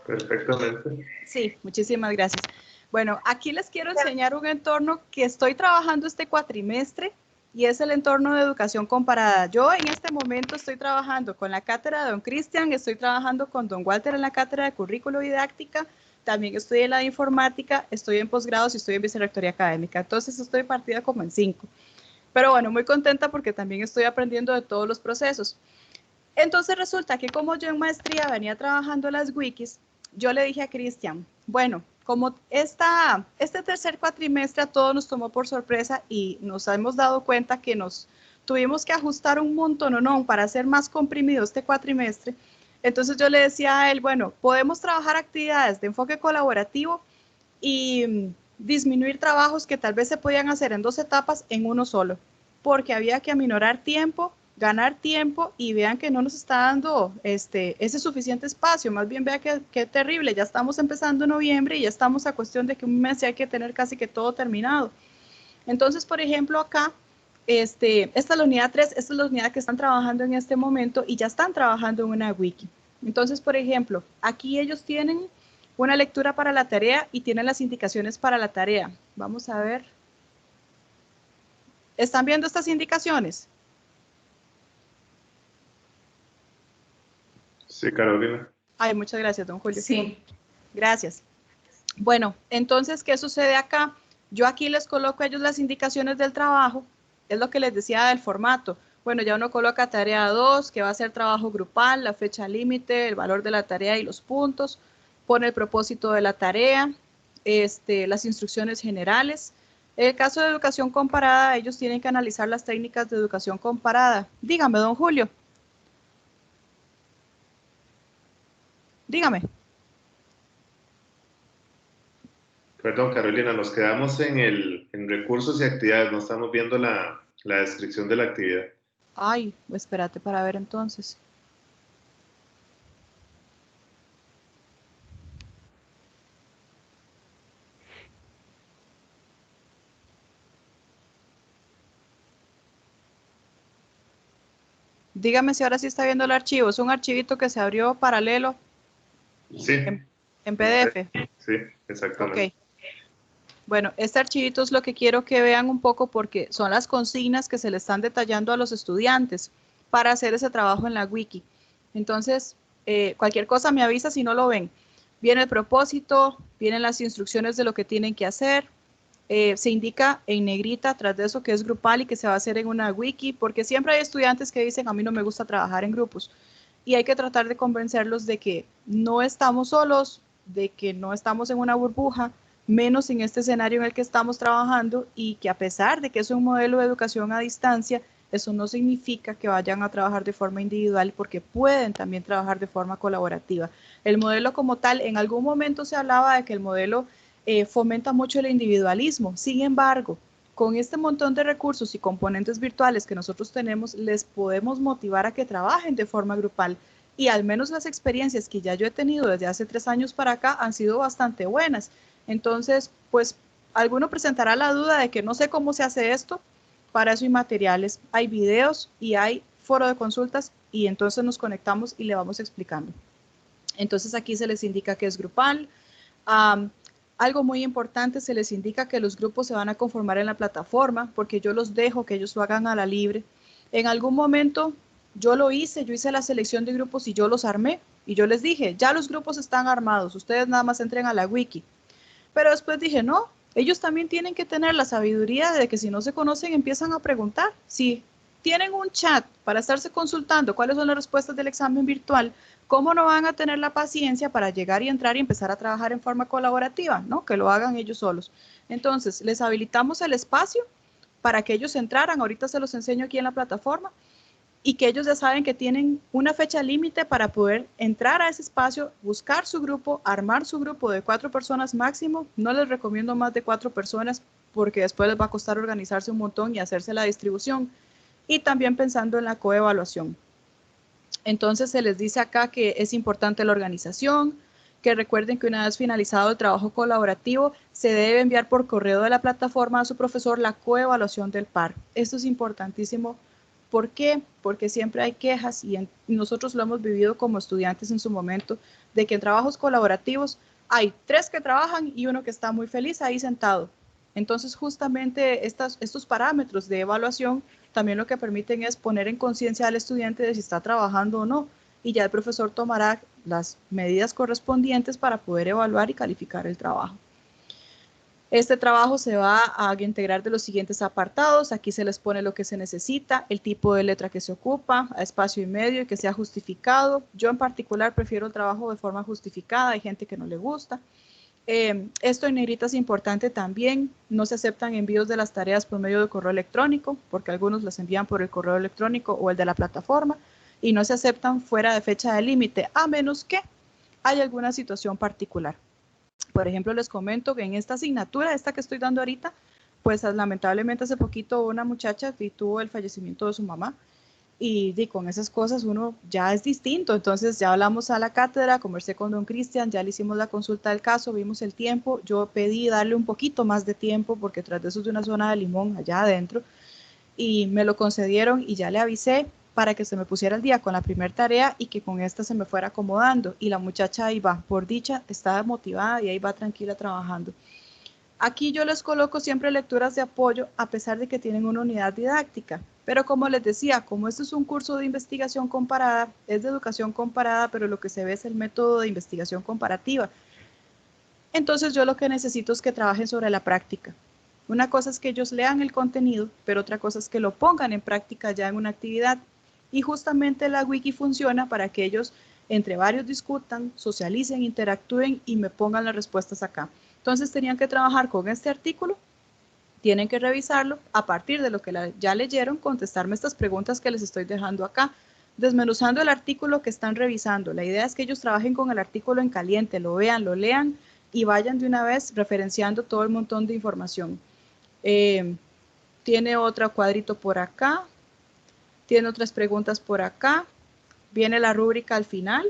Perfectamente. Sí, muchísimas gracias. Bueno, aquí les quiero enseñar un entorno que estoy trabajando este cuatrimestre y es el entorno de educación comparada. Yo en este momento estoy trabajando con la cátedra de don Cristian, estoy trabajando con don Walter en la cátedra de currículo didáctica, también estoy en la de informática, estoy en posgrados y estoy en vicerrectoría académica. Entonces estoy partida como en 5. Pero bueno, muy contenta porque también estoy aprendiendo de todos los procesos. Entonces resulta que como yo en maestría venía trabajando las wikis, yo le dije a Cristian, bueno, como este tercer cuatrimestre a todos nos tomó por sorpresa y nos hemos dado cuenta que nos tuvimos que ajustar un montón, ¿no? Para hacer más comprimido este cuatrimestre. Entonces yo le decía a él, bueno, podemos trabajar actividades de enfoque colaborativo y disminuir trabajos que tal vez se podían hacer en 2 etapas en uno solo, porque había que aminorar tiempo, ganar tiempo y vean que no nos está dando ese suficiente espacio, más bien vean que terrible, ya estamos empezando noviembre y ya estamos a cuestión de que un mes ya hay que tener casi que todo terminado. Entonces, por ejemplo, acá, esta es la unidad 3, esta es la unidad que están trabajando en este momento y ya están trabajando en una wiki. Entonces, por ejemplo, aquí ellos tienen una lectura para la tarea y tienen las indicaciones para la tarea. Vamos a ver. ¿Están viendo estas indicaciones? Sí, Carolina. Ay, muchas gracias, don Julio. Sí. Gracias. Bueno, entonces, ¿qué sucede acá? Yo aquí les coloco a ellos las indicaciones del trabajo, es lo que les decía del formato. Bueno, ya uno coloca tarea 2, que va a ser trabajo grupal, la fecha límite, el valor de la tarea y los puntos, pone el propósito de la tarea, las instrucciones generales. En el caso de educación comparada, ellos tienen que analizar las técnicas de educación comparada. Dígame, don Julio. Dígame. Perdón, Carolina, nos quedamos en recursos y actividades, no estamos viendo la descripción de la actividad. Ay, espérate para ver entonces. Dígame si ahora sí está viendo el archivo. Es un archivito que se abrió paralelo. Sí. En PDF. Sí, exactamente. Ok. Bueno, este archivito es lo que quiero que vean un poco porque son las consignas que se le están detallando a los estudiantes para hacer ese trabajo en la wiki. Entonces, cualquier cosa me avisa si no lo ven. Viene el propósito, vienen las instrucciones de lo que tienen que hacer, se indica en negrita tras de eso que es grupal y que se va a hacer en una wiki, porque siempre hay estudiantes que dicen a mí no me gusta trabajar en grupos y hay que tratar de convencerlos de que no estamos solos, de que no estamos en una burbuja, menos en este escenario en el que estamos trabajando y que a pesar de que es un modelo de educación a distancia, eso no significa que vayan a trabajar de forma individual porque pueden también trabajar de forma colaborativa. El modelo como tal, en algún momento se hablaba de que el modelo fomenta mucho el individualismo. Sin embargo, con este montón de recursos y componentes virtuales que nosotros tenemos, les podemos motivar a que trabajen de forma grupal. Y al menos las experiencias que ya yo he tenido desde hace 3 años para acá han sido bastante buenas. Entonces, pues, alguno presentará la duda de que no sé cómo se hace esto. Para eso hay materiales, hay videos y hay foro de consultas y entonces nos conectamos y le vamos explicando. Entonces aquí se les indica que es grupal. Algo muy importante, se les indica que los grupos se van a conformar en la plataforma porque yo los dejo que ellos lo hagan a la libre. En algún momento yo lo hice, yo hice la selección de grupos y yo los armé y yo les dije, ya los grupos están armados, ustedes nada más entren a la wiki. Pero después dije, no, ellos también tienen que tener la sabiduría de que si no se conocen empiezan a preguntar. Si tienen un chat para estarse consultando cuáles son las respuestas del examen virtual, ¿cómo no van a tener la paciencia para llegar y entrar y empezar a trabajar en forma colaborativa? ¿No? Que lo hagan ellos solos. Entonces, les habilitamos el espacio para que ellos entraran. Ahorita se los enseño aquí en la plataforma y que ellos ya saben que tienen una fecha límite para poder entrar a ese espacio, buscar su grupo, armar su grupo de 4 personas máximo. No les recomiendo más de 4 personas porque después les va a costar organizarse un montón y hacerse la distribución. Y también pensando en la coevaluación. Entonces se les dice acá que es importante la organización, que recuerden que una vez finalizado el trabajo colaborativo, se debe enviar por correo de la plataforma a su profesor la coevaluación del par. Esto es importantísimo. ¿Por qué? Porque siempre hay quejas y nosotros lo hemos vivido como estudiantes en su momento, de que en trabajos colaborativos hay 3 que trabajan y uno que está muy feliz ahí sentado. Entonces justamente estos parámetros de evaluación también lo que permiten es poner en conciencia al estudiante de si está trabajando o no, y ya el profesor tomará las medidas correspondientes para poder evaluar y calificar el trabajo. Este trabajo se va a integrar de los siguientes apartados. Aquí se les pone lo que se necesita, el tipo de letra que se ocupa, a espacio y medio y que sea justificado. Yo en particular prefiero el trabajo de forma justificada, hay gente que no le gusta. Esto en negrita es importante también, no se aceptan envíos de las tareas por medio de correo electrónico, porque algunos las envían por el correo electrónico o el de la plataforma, y no se aceptan fuera de fecha de límite, a menos que haya alguna situación particular. Por ejemplo, les comento que en esta asignatura, esta que estoy dando ahorita, pues lamentablemente hace poquito una muchacha tuvo el fallecimiento de su mamá, y con esas cosas uno ya es distinto. Entonces ya hablamos a la cátedra, conversé con don Cristian, ya le hicimos la consulta del caso, vimos el tiempo, yo pedí darle un poquito más de tiempo porque tras de eso es de una zona de Limón allá adentro y me lo concedieron y ya le avisé para que se me pusiera al día con la primera tarea y que con esta se me fuera acomodando, y la muchacha ahí va, por dicha, estaba motivada y ahí va tranquila trabajando. Aquí yo les coloco siempre lecturas de apoyo a pesar de que tienen una unidad didáctica, pero como les decía, como esto es un curso de investigación comparada, es de educación comparada, pero lo que se ve es el método de investigación comparativa. Entonces yo lo que necesito es que trabajen sobre la práctica. Una cosa es que ellos lean el contenido, pero otra cosa es que lo pongan en práctica ya en una actividad. Y justamente la wiki funciona para que ellos entre varios discutan, socialicen, interactúen y me pongan las respuestas acá. Entonces tenían que trabajar con este artículo, tienen que revisarlo, a partir de lo que ya leyeron, contestarme estas preguntas que les estoy dejando acá, desmenuzando el artículo que están revisando. La idea es que ellos trabajen con el artículo en caliente, lo vean, lo lean y vayan de una vez referenciando todo el montón de información. Tiene otro cuadrito por acá, tiene otras preguntas por acá, viene la rúbrica al final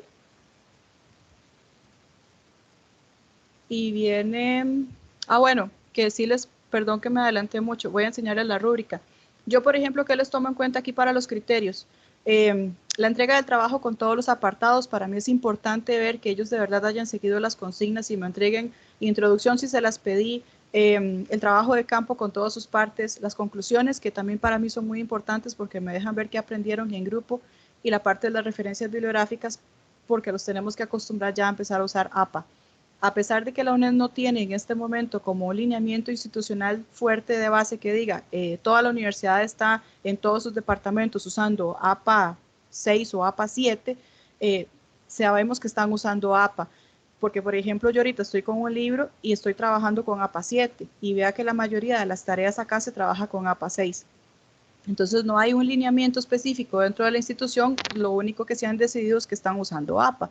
y viene, bueno, que sí les, perdón que me adelanté mucho, voy a enseñarles la rúbrica. Yo, por ejemplo, ¿qué les tomo en cuenta aquí para los criterios? La entrega del trabajo con todos los apartados, para mí es importante ver que ellos de verdad hayan seguido las consignas y me entreguen introducción si se las pedí, el trabajo de campo con todas sus partes, las conclusiones que también para mí son muy importantes porque me dejan ver qué aprendieron en grupo, y la parte de las referencias bibliográficas porque los tenemos que acostumbrar ya a empezar a usar APA. A pesar de que la UNED no tiene en este momento como un lineamiento institucional fuerte de base que diga toda la universidad está en todos sus departamentos usando APA 6 o APA 7, sabemos que están usando APA. Porque, por ejemplo, yo ahorita estoy con un libro y estoy trabajando con APA 7 y vea que la mayoría de las tareas acá se trabaja con APA 6. Entonces no hay un lineamiento específico dentro de la institución, lo único que se han decidido es que están usando APA.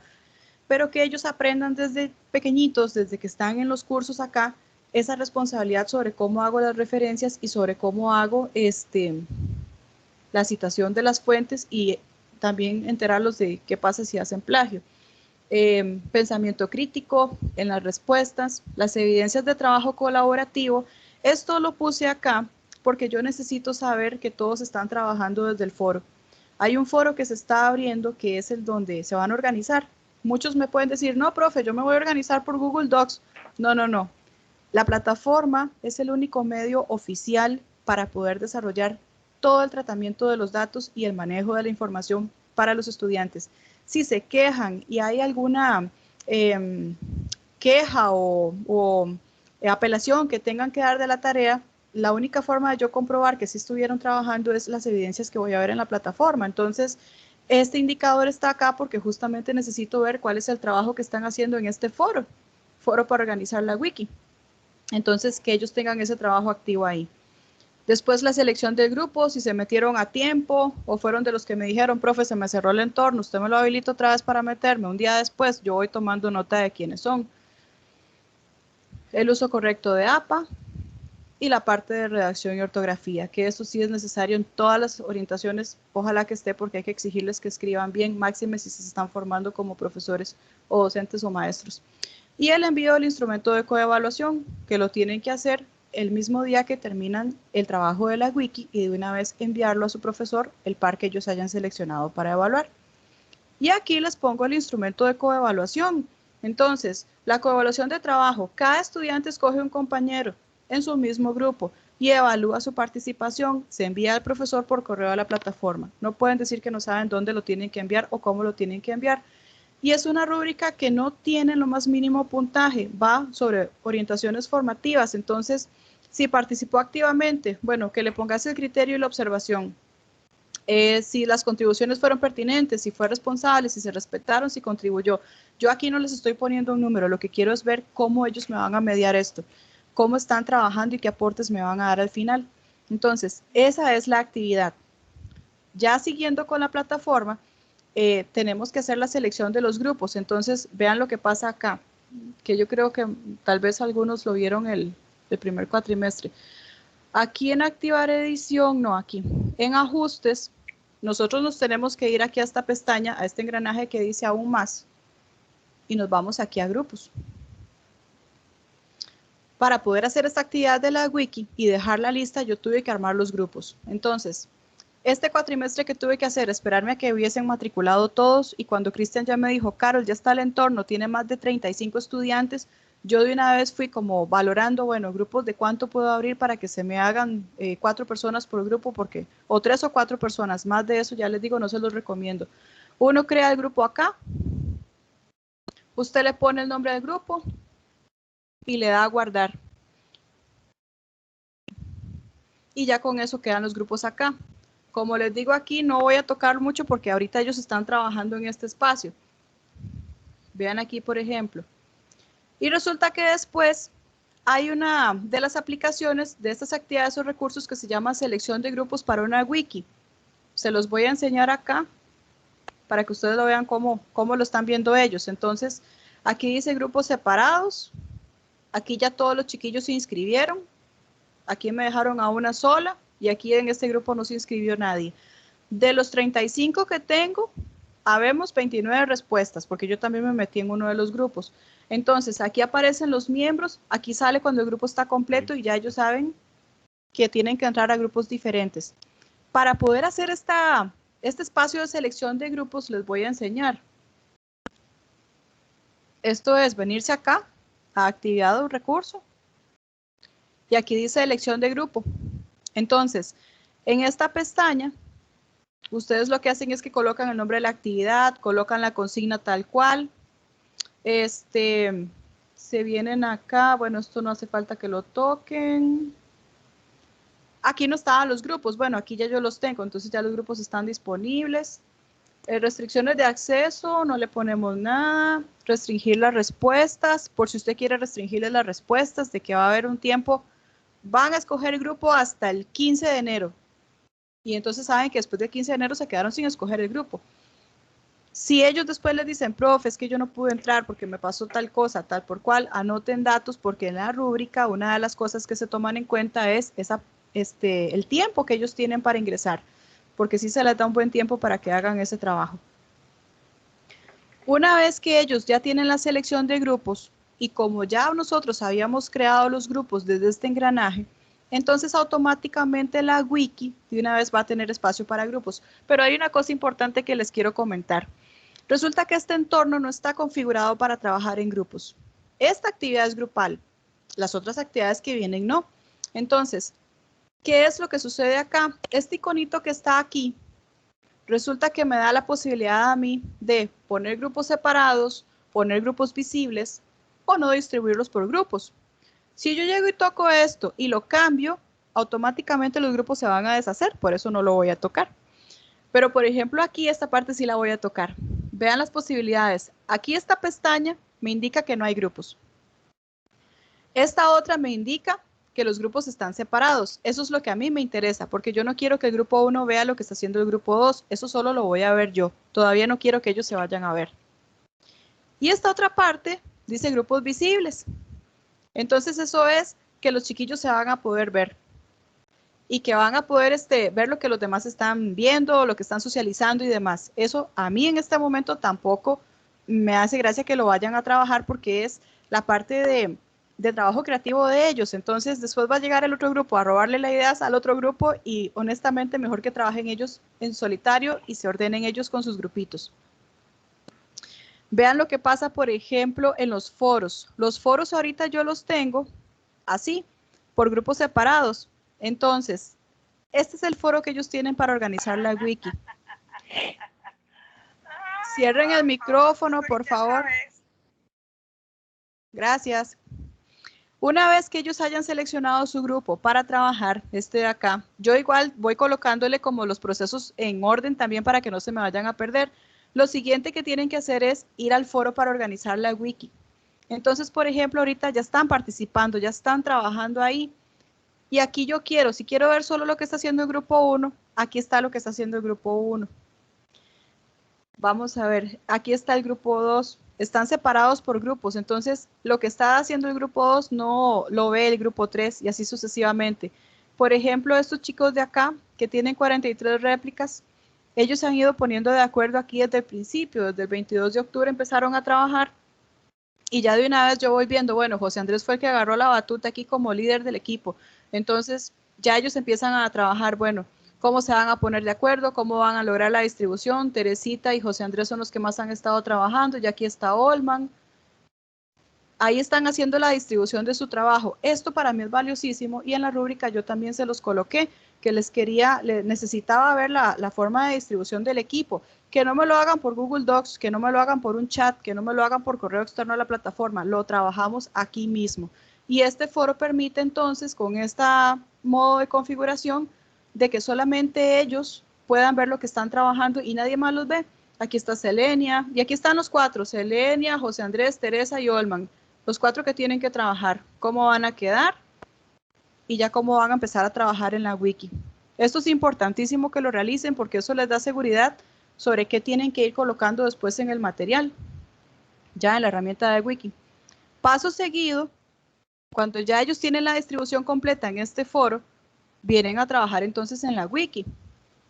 Pero que ellos aprendan desde pequeñitos, desde que están en los cursos acá, esa responsabilidad sobre cómo hago las referencias y sobre cómo hago la citación de las fuentes y también enterarlos de qué pasa si hacen plagio. Pensamiento crítico en las respuestas, las evidencias de trabajo colaborativo. Esto lo puse acá porque yo necesito saber que todos están trabajando desde el foro. Hay un foro que se está abriendo que es el donde se van a organizar. Muchos me pueden decir, no, profe, yo me voy a organizar por Google Docs. No, no, no. La plataforma es el único medio oficial para poder desarrollar todo el tratamiento de los datos y el manejo de la información para los estudiantes. Si se quejan y hay alguna queja o apelación que tengan que dar de la tarea, la única forma de yo comprobar que sí estuvieron trabajando es las evidencias que voy a ver en la plataforma. Entonces, este indicador está acá porque justamente necesito ver cuál es el trabajo que están haciendo en este foro para organizar la wiki. Entonces, que ellos tengan ese trabajo activo ahí. Después la selección del grupo, si se metieron a tiempo o fueron de los que me dijeron, profe, se me cerró el entorno, usted me lo habilita otra vez para meterme. Un día después yo voy tomando nota de quiénes son. El uso correcto de APA y la parte de redacción y ortografía, que eso sí es necesario en todas las orientaciones, ojalá que esté porque hay que exigirles que escriban bien, máxime si se están formando como profesores o docentes o maestros. Y el envío del instrumento de coevaluación, que lo tienen que hacer el mismo día que terminan el trabajo de la wiki y de una vez enviarlo a su profesor, el par que ellos hayan seleccionado para evaluar. Y aquí les pongo el instrumento de coevaluación. Entonces, la coevaluación de trabajo, cada estudiante escoge un compañero en su mismo grupo y evalúa su participación. Se envía al profesor por correo a la plataforma. No pueden decir que no saben dónde lo tienen que enviar o cómo lo tienen que enviar. Y es una rúbrica que no tiene lo más mínimo puntaje, va sobre orientaciones formativas. Entonces, si participó activamente, bueno, que le pongas el criterio y la observación. Si las contribuciones fueron pertinentes, si fue responsable, si se respetaron, si contribuyó. Yo aquí no les estoy poniendo un número, lo que quiero es ver cómo ellos me van a mediar esto, cómo están trabajando y qué aportes me van a dar al final. Entonces, esa es la actividad. Ya siguiendo con la plataforma, tenemos que hacer la selección de los grupos. Entonces, vean lo que pasa acá, que yo creo que tal vez algunos lo vieron el primer cuatrimestre. Aquí en activar edición, no aquí, en ajustes, nosotros nos tenemos que ir aquí a esta pestaña, a este engranaje que dice aún más, y nos vamos aquí a grupos. Para poder hacer esta actividad de la wiki y dejar la lista, yo tuve que armar los grupos. Entonces, este cuatrimestre que tuve que hacer, esperarme a que hubiesen matriculado todos, y cuando Cristian ya me dijo, Carol, ya está el entorno, tiene más de 35 estudiantes, yo de una vez fui como valorando, bueno, grupos de cuánto puedo abrir para que se me hagan 4 personas por grupo, porque, o 3 o 4 personas, más de eso ya les digo, no se los recomiendo. Uno crea el grupo acá, usted le pone el nombre del grupo y le da a guardar. Y ya con eso quedan los grupos acá. Como les digo aquí, no voy a tocar mucho porque ahorita ellos están trabajando en este espacio. Vean aquí, por ejemplo. Y resulta que después hay una de las aplicaciones de estas actividades o recursos que se llama selección de grupos para una wiki. Se los voy a enseñar acá para que ustedes lo vean cómo lo están viendo ellos. Entonces, aquí dice grupos separados. Aquí ya todos los chiquillos se inscribieron. Aquí me dejaron a una sola y aquí en este grupo no se inscribió nadie. De los 35 que tengo, habemos 29 respuestas, porque yo también me metí en uno de los grupos. Entonces, aquí aparecen los miembros, aquí sale cuando el grupo está completo y ya ellos saben que tienen que entrar a grupos diferentes. Para poder hacer este espacio de selección de grupos, les voy a enseñar. Esto es venirse acá, a actividad o recurso, y aquí dice elección de grupo. Entonces, en esta pestaña, ustedes lo que hacen es que colocan el nombre de la actividad, colocan la consigna tal cual, Se vienen acá, bueno, esto no hace falta que lo toquen. Aquí no estaban los grupos, bueno, aquí ya yo los tengo, entonces ya los grupos están disponibles. Restricciones de acceso, no le ponemos nada. Restringir las respuestas, por si usted quiere restringirles las respuestas, de que va a haber un tiempo, van a escoger el grupo hasta el 15 de enero. Y entonces saben que después del 15 de enero se quedaron sin escoger el grupo. Si ellos después les dicen, profe, es que yo no pude entrar porque me pasó tal cosa, tal por cual, anoten datos porque en la rúbrica una de las cosas que se toman en cuenta es el tiempo que ellos tienen para ingresar, porque sí se les da un buen tiempo para que hagan ese trabajo. Una vez que ellos ya tienen la selección de grupos y como ya nosotros habíamos creado los grupos desde este engranaje, entonces automáticamente la wiki de una vez va a tener espacio para grupos. Pero hay una cosa importante que les quiero comentar. Resulta que este entorno no está configurado para trabajar en grupos. Esta actividad es grupal, las otras actividades que vienen no. Entonces, ¿qué es lo que sucede acá? Este iconito que está aquí, resulta que me da la posibilidad a mí de poner grupos separados, poner grupos visibles o no distribuirlos por grupos. Si yo llego y toco esto y lo cambio, automáticamente los grupos se van a deshacer, por eso no lo voy a tocar. Pero por ejemplo aquí esta parte sí la voy a tocar. Vean las posibilidades. Aquí esta pestaña me indica que no hay grupos. Esta otra me indica que los grupos están separados. Eso es lo que a mí me interesa, porque yo no quiero que el grupo 1 vea lo que está haciendo el grupo 2. Eso solo lo voy a ver yo. Todavía no quiero que ellos se vayan a ver. Y esta otra parte dice grupos visibles. Entonces eso es que los chiquillos se van a poder ver y que van a poder ver lo que los demás están viendo, lo que están socializando y demás. Eso a mí en este momento tampoco me hace gracia que lo vayan a trabajar porque es la parte de trabajo creativo de ellos. Entonces después va a llegar el otro grupo a robarle las ideas al otro grupo y honestamente mejor que trabajen ellos en solitario y se ordenen ellos con sus grupitos. Vean lo que pasa, por ejemplo, en los foros. Los foros ahorita yo los tengo así, por grupos separados. Entonces, este es el foro que ellos tienen para organizar la wiki. Cierren el micrófono, por favor. Gracias. Una vez que ellos hayan seleccionado su grupo para trabajar, este de acá, yo igual voy colocándole como los procesos en orden también para que no se me vayan a perder. Lo siguiente que tienen que hacer es ir al foro para organizar la wiki. Entonces, por ejemplo, ahorita ya están participando, ya están trabajando ahí. Y aquí yo quiero, si quiero ver solo lo que está haciendo el grupo 1, aquí está lo que está haciendo el grupo 1. Vamos a ver, aquí está el grupo 2. Están separados por grupos, entonces lo que está haciendo el grupo 2 no lo ve el grupo 3 y así sucesivamente. Por ejemplo, estos chicos de acá que tienen 43 réplicas, ellos se han ido poniendo de acuerdo aquí desde el principio, desde el 22 de octubre empezaron a trabajar y ya de una vez yo voy viendo, bueno, José Andrés fue el que agarró la batuta aquí como líder del equipo, entonces ya ellos empiezan a trabajar, bueno, cómo se van a poner de acuerdo, cómo van a lograr la distribución. Teresita y José Andrés son los que más han estado trabajando, y aquí está Olman. Ahí están haciendo la distribución de su trabajo. Esto para mí es valiosísimo y en la rúbrica yo también se los coloqué, que necesitaba ver la forma de distribución del equipo, que no me lo hagan por Google Docs, que no me lo hagan por un chat, que no me lo hagan por correo externo a la plataforma, lo trabajamos aquí mismo. Y este foro permite entonces, con este modo de configuración, de que solamente ellos puedan ver lo que están trabajando y nadie más los ve. Aquí está Selenia, y aquí están los 4, Selenia, José Andrés, Teresa y Olman, los 4 que tienen que trabajar, cómo van a quedar y ya cómo van a empezar a trabajar en la wiki. Esto es importantísimo que lo realicen porque eso les da seguridad sobre qué tienen que ir colocando después en el material, ya en la herramienta de wiki. Paso seguido, cuando ya ellos tienen la distribución completa en este foro, vienen a trabajar entonces en la wiki.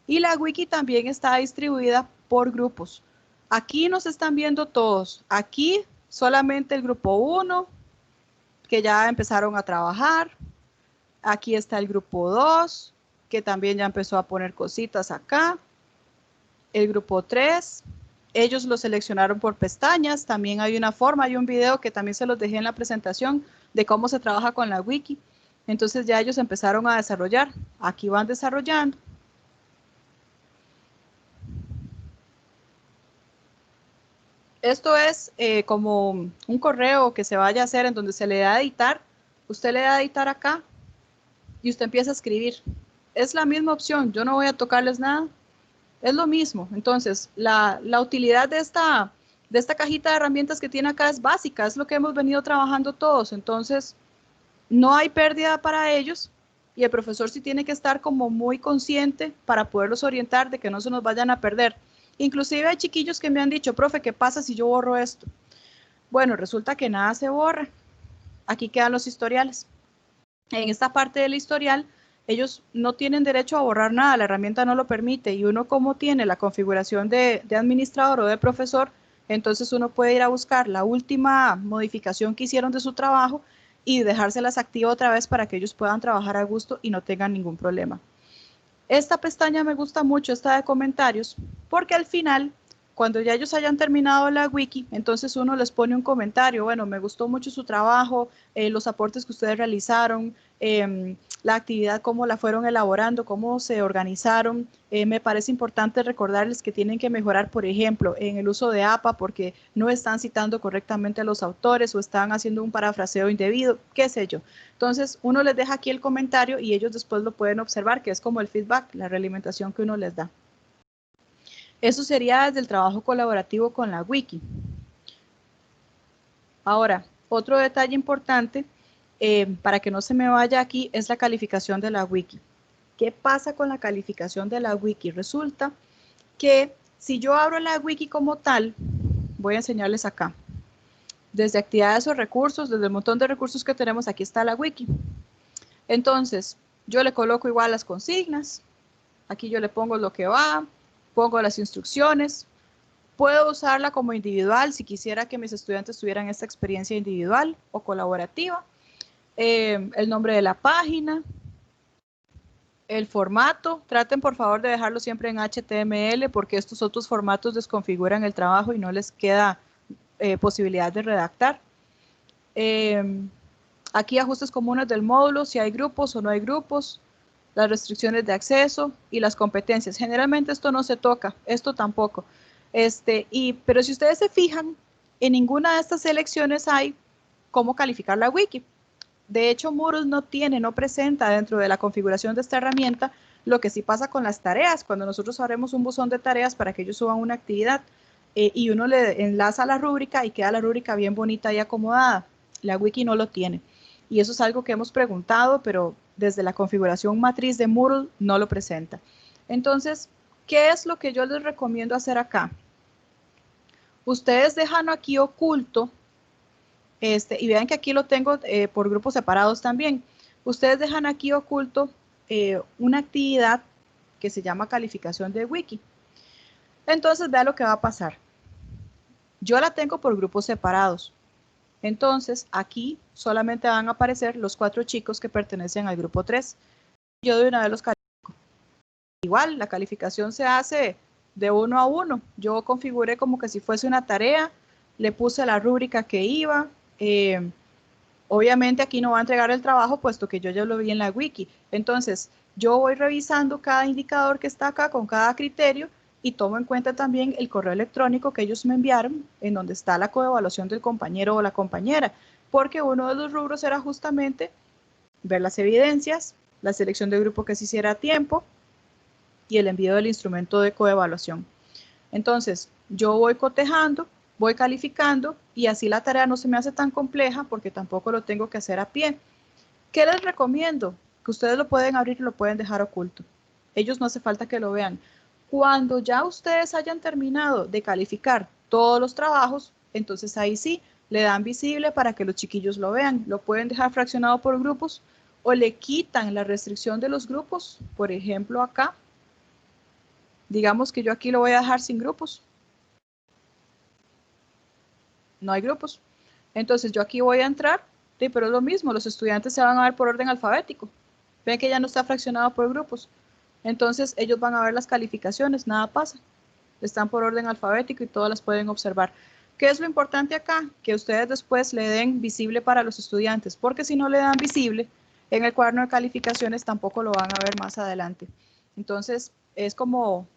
Y la wiki también está distribuida por grupos. Aquí nos están viendo todos. Aquí solamente el grupo 1, que ya empezaron a trabajar. Aquí está el grupo 2, que también ya empezó a poner cositas acá. El grupo 3, ellos lo seleccionaron por pestañas. También hay una forma, hay un video que también se los dejé en la presentación de cómo se trabaja con la wiki. Entonces ya ellos empezaron a desarrollar. Aquí van desarrollando. Esto es como un correo que se vaya a hacer en donde se le da a editar. Usted le da a editar acá y usted empieza a escribir. Es la misma opción, yo no voy a tocarles nada. Es lo mismo. Entonces, la utilidad de esta cajita de herramientas que tiene acá es básica, es lo que hemos venido trabajando todos. Entonces, no hay pérdida para ellos y el profesor sí tiene que estar como muy consciente para poderlos orientar de que no se nos vayan a perder. Inclusive hay chiquillos que me han dicho, profe, ¿qué pasa si yo borro esto? Bueno, resulta que nada se borra. Aquí quedan los historiales. En esta parte del historial, ellos no tienen derecho a borrar nada, la herramienta no lo permite, y uno como tiene la configuración de administrador o de profesor, entonces uno puede ir a buscar la última modificación que hicieron de su trabajo y dejárselas activa otra vez para que ellos puedan trabajar a gusto y no tengan ningún problema. Esta pestaña me gusta mucho, esta de comentarios, porque al final, cuando ya ellos hayan terminado la wiki, entonces uno les pone un comentario, bueno, me gustó mucho su trabajo, los aportes que ustedes realizaron, la actividad, cómo la fueron elaborando, cómo se organizaron. Me parece importante recordarles que tienen que mejorar, por ejemplo, en el uso de APA, porque no están citando correctamente a los autores o están haciendo un parafraseo indebido, qué sé yo. Entonces, uno les deja aquí el comentario y ellos después lo pueden observar, que es como el feedback, la realimentación que uno les da. Eso sería desde el trabajo colaborativo con la wiki. Ahora, otro detalle importante, para que no se me vaya aquí, es la calificación de la wiki. ¿Qué pasa con la calificación de la wiki? Resulta que si yo abro la wiki como tal, voy a enseñarles acá. Desde actividades o recursos, desde el montón de recursos que tenemos, aquí está la wiki. Entonces, yo le coloco igual las consignas. Aquí yo le pongo lo que va, pongo las instrucciones. Puedo usarla como individual si quisiera que mis estudiantes tuvieran esta experiencia individual o colaborativa. El nombre de la página, el formato. Traten por favor de dejarlo siempre en HTML porque estos otros formatos desconfiguran el trabajo y no les queda posibilidad de redactar. Aquí ajustes comunes del módulo, si hay grupos o no hay grupos, las restricciones de acceso y las competencias. Generalmente esto no se toca, esto tampoco. Pero si ustedes se fijan, en ninguna de estas selecciones hay cómo calificar la wiki. De hecho, Moodle no presenta dentro de la configuración de esta herramienta lo que sí pasa con las tareas. Cuando nosotros abrimos un buzón de tareas para que ellos suban una actividad y uno le enlaza la rúbrica y queda la rúbrica bien bonita y acomodada. La wiki no lo tiene. Y eso es algo que hemos preguntado, pero desde la configuración matriz de Moodle no lo presenta. Entonces, ¿qué es lo que yo les recomiendo hacer acá? Ustedes dejan aquí oculto, y vean que aquí lo tengo por grupos separados también. Ustedes dejan aquí oculto una actividad que se llama calificación de wiki. Entonces, vean lo que va a pasar. Yo la tengo por grupos separados. Entonces, aquí solamente van a aparecer los 4 chicos que pertenecen al grupo 3. Yo de una vez los califico. Igual, la calificación se hace de 1 a 1. Yo configuré como que si fuese una tarea, le puse la rúbrica que iba. Obviamente aquí no va a entregar el trabajo, puesto que yo ya lo vi en la wiki. Entonces, yo voy revisando cada indicador que está acá con cada criterio y tomo en cuenta también el correo electrónico que ellos me enviaron, en donde está la coevaluación del compañero o la compañera, porque uno de los rubros era justamente ver las evidencias, la selección de grupo que se hiciera a tiempo y el envío del instrumento de coevaluación. Entonces, yo voy cotejando, voy calificando y así la tarea no se me hace tan compleja porque tampoco lo tengo que hacer a pie. ¿Qué les recomiendo? Que ustedes lo pueden abrir y lo pueden dejar oculto. Ellos no hace falta que lo vean. Cuando ya ustedes hayan terminado de calificar todos los trabajos, entonces ahí sí le dan visible para que los chiquillos lo vean. Lo pueden dejar fraccionado por grupos o le quitan la restricción de los grupos. Por ejemplo, acá, digamos que yo aquí lo voy a dejar sin grupos. No hay grupos. Entonces yo aquí voy a entrar, pero es lo mismo, los estudiantes se van a ver por orden alfabético. Ven que ya no está fraccionado por grupos. Entonces ellos van a ver las calificaciones, nada pasa. Están por orden alfabético y todas las pueden observar. ¿Qué es lo importante acá? Que ustedes después le den visible para los estudiantes, porque si no le dan visible, en el cuaderno de calificaciones tampoco lo van a ver más adelante. Entonces es como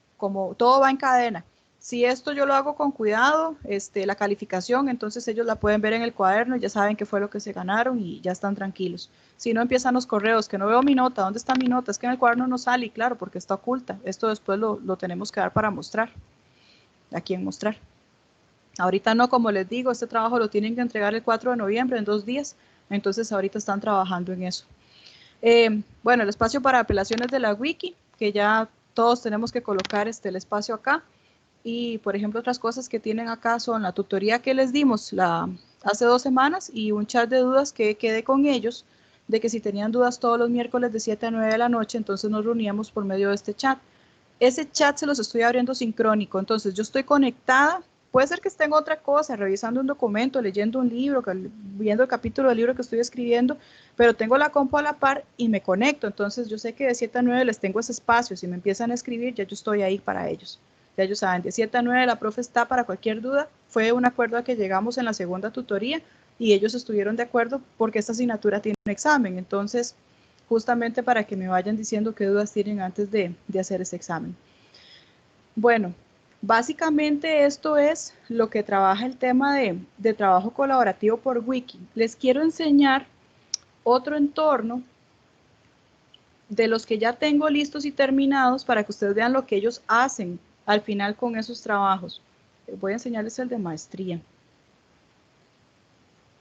todo va en cadena. Si esto yo lo hago con cuidado, la calificación, entonces ellos la pueden ver en el cuaderno, ya saben qué fue lo que se ganaron y ya están tranquilos. Si no empiezan los correos, que no veo mi nota, ¿dónde está mi nota? Es que en el cuaderno no sale, y claro, porque está oculta. Esto después lo tenemos que dar para mostrar. ¿A quién mostrar? Ahorita no, como les digo, este trabajo lo tienen que entregar el 4 de noviembre, en 2 días. Entonces ahorita están trabajando en eso. Bueno, el espacio para apelaciones de la wiki, que ya todos tenemos que colocar el espacio acá. Y, por ejemplo, otras cosas que tienen acá son la tutoría que les dimos hace 2 semanas y un chat de dudas que quedé con ellos, de que si tenían dudas todos los miércoles de 7 a 9 de la noche, entonces nos reuníamos por medio de este chat. Ese chat se los estoy abriendo sincrónico, entonces yo estoy conectada, puede ser que esté en otra cosa, revisando un documento, leyendo un libro, viendo el capítulo del libro que estoy escribiendo, pero tengo la compu a la par y me conecto, entonces yo sé que de 7 a 9 les tengo ese espacio, si me empiezan a escribir ya yo estoy ahí para ellos. Ya ellos saben, de 7 a 9 la profe está para cualquier duda. Fue un acuerdo a que llegamos en la segunda tutoría y ellos estuvieron de acuerdo porque esta asignatura tiene un examen. Entonces, justamente para que me vayan diciendo qué dudas tienen antes de hacer ese examen. Bueno, básicamente esto es lo que trabaja el tema de trabajo colaborativo por wiki. Les quiero enseñar otro entorno de los que ya tengo listos y terminados para que ustedes vean lo que ellos hacen al final con esos trabajos. Voy a enseñarles el de maestría.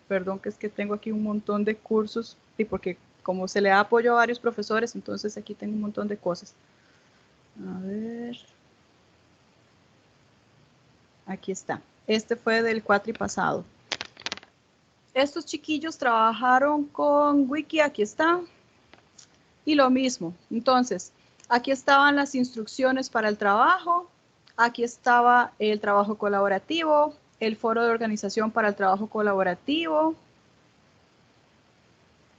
Perdón, que es que tengo aquí un montón de cursos y porque como se le da apoyo a varios profesores, entonces aquí tengo un montón de cosas. A ver. Aquí está. Este fue del cuatri pasado. Estos chiquillos trabajaron con wiki, aquí está. Y lo mismo. Entonces, aquí estaban las instrucciones para el trabajo. Aquí estaba el trabajo colaborativo, el foro de organización para el trabajo colaborativo.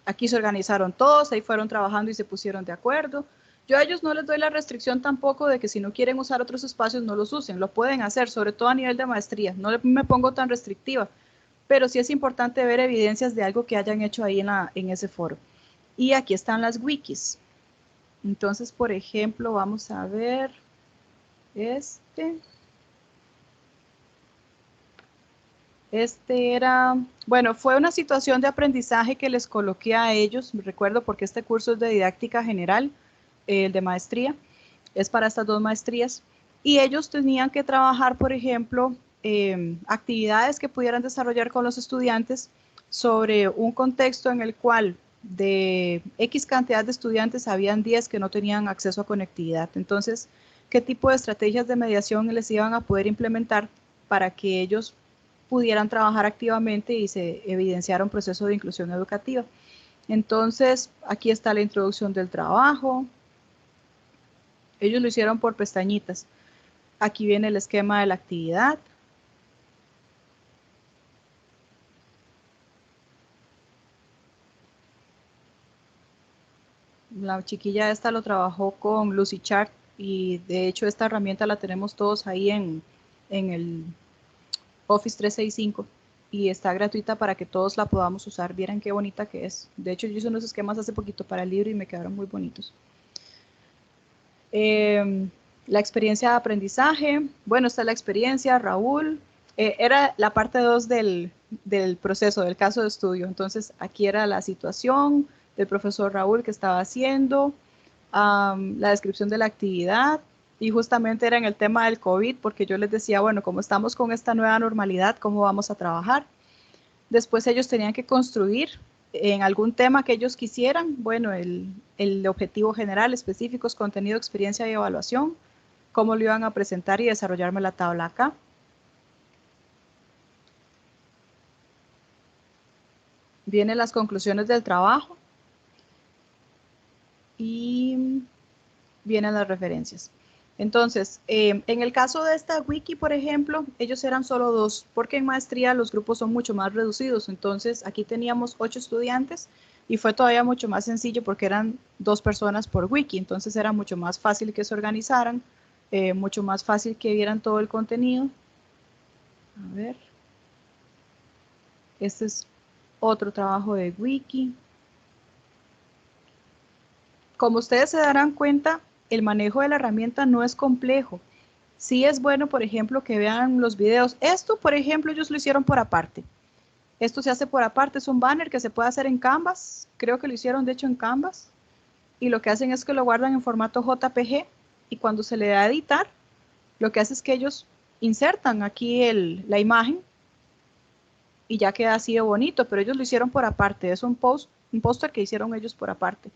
Aquí se organizaron todos, ahí fueron trabajando y se pusieron de acuerdo. Yo a ellos no les doy la restricción tampoco de que si no quieren usar otros espacios no los usen, lo pueden hacer, sobre todo a nivel de maestría. No me pongo tan restrictiva, pero sí es importante ver evidencias de algo que hayan hecho ahí en ese foro. Y aquí están las wikis. Entonces, por ejemplo, vamos a ver Este era, bueno, fue una situación de aprendizaje que les coloqué a ellos, recuerdo porque este curso es de didáctica general, el de maestría, es para estas 2 maestrías, y ellos tenían que trabajar, por ejemplo, actividades que pudieran desarrollar con los estudiantes sobre un contexto en el cual de X cantidad de estudiantes habían 10 que no tenían acceso a conectividad. Entonces, ¿qué tipo de estrategias de mediación les iban a poder implementar para que ellos pudieran trabajar activamente y se evidenciara un proceso de inclusión educativa? Entonces, aquí está la introducción del trabajo. Ellos lo hicieron por pestañitas. Aquí viene el esquema de la actividad. La chiquilla esta lo trabajó con Lucidchart y de hecho esta herramienta la tenemos todos ahí en el Office 365 y está gratuita para que todos la podamos usar. Vieran qué bonita que es. De hecho, yo hice unos esquemas hace poquito para el libro y me quedaron muy bonitos. La experiencia de aprendizaje. Bueno, esta es la experiencia, Raúl. Era la parte 2 del proceso, del caso de estudio. Entonces, aquí era la situación del profesor Raúl que estaba haciendo, la descripción de la actividad, y justamente era en el tema del COVID, porque yo les decía, bueno, como estamos con esta nueva normalidad, ¿cómo vamos a trabajar? Después ellos tenían que construir en algún tema que ellos quisieran, bueno, el objetivo general, específicos, contenido, experiencia y evaluación, cómo lo iban a presentar y desarrollarme la tabla acá. Vienen las conclusiones del trabajo y vienen las referencias. Entonces, en el caso de esta wiki, por ejemplo, ellos eran solo 2, porque en maestría los grupos son mucho más reducidos. Entonces, aquí teníamos 8 estudiantes y fue todavía mucho más sencillo porque eran 2 personas por wiki. Entonces, era mucho más fácil que se organizaran, mucho más fácil que vieran todo el contenido. A ver. Este es otro trabajo de wiki. Como ustedes se darán cuenta, el manejo de la herramienta no es complejo. sí es bueno, por ejemplo, que vean los videos. Esto, por ejemplo, ellos lo hicieron por aparte. Esto se hace por aparte, es un banner que se puede hacer en Canvas. Creo que lo hicieron, de hecho, en Canvas. Y lo que hacen es que lo guardan en formato JPG y cuando se le da a editar, lo que hace es que ellos insertan aquí la imagen y ya queda así de bonito, pero ellos lo hicieron por aparte. Es un póster que hicieron ellos por aparte.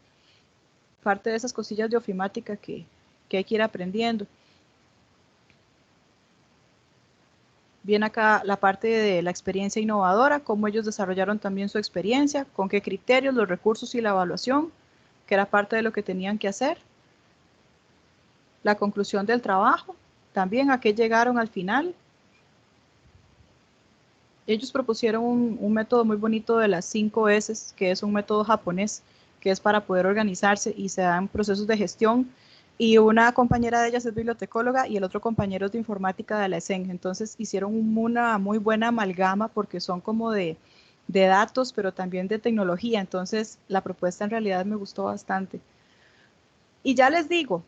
Parte de esas cosillas de ofimática que hay que ir aprendiendo. Viene acá la parte de la experiencia innovadora, cómo ellos desarrollaron también su experiencia, con qué criterios, los recursos y la evaluación, que era parte de lo que tenían que hacer. La conclusión del trabajo, también a qué llegaron al final. Ellos propusieron un método muy bonito de las 5 S, que es un método japonés, que es para poder organizarse y se dan procesos de gestión. Y una compañera de ellas es bibliotecóloga y el otro compañero es de informática de la ESEN. Entonces hicieron una muy buena amalgama porque son como de datos, pero también de tecnología. Entonces la propuesta en realidad me gustó bastante. Y ya les digo,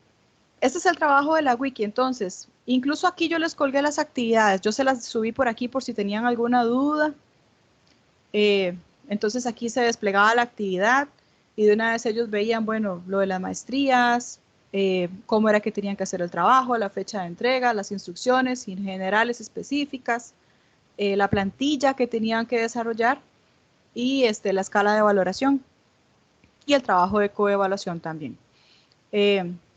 este es el trabajo de la wiki, entonces, incluso aquí yo les colgué las actividades, yo se las subí por aquí por si tenían alguna duda. Entonces aquí se desplegaba la actividad y de una vez ellos veían, bueno, lo de las maestrías, cómo era que tenían que hacer el trabajo, la fecha de entrega, las instrucciones generales específicas, la plantilla que tenían que desarrollar y la escala de valoración y el trabajo de coevaluación también.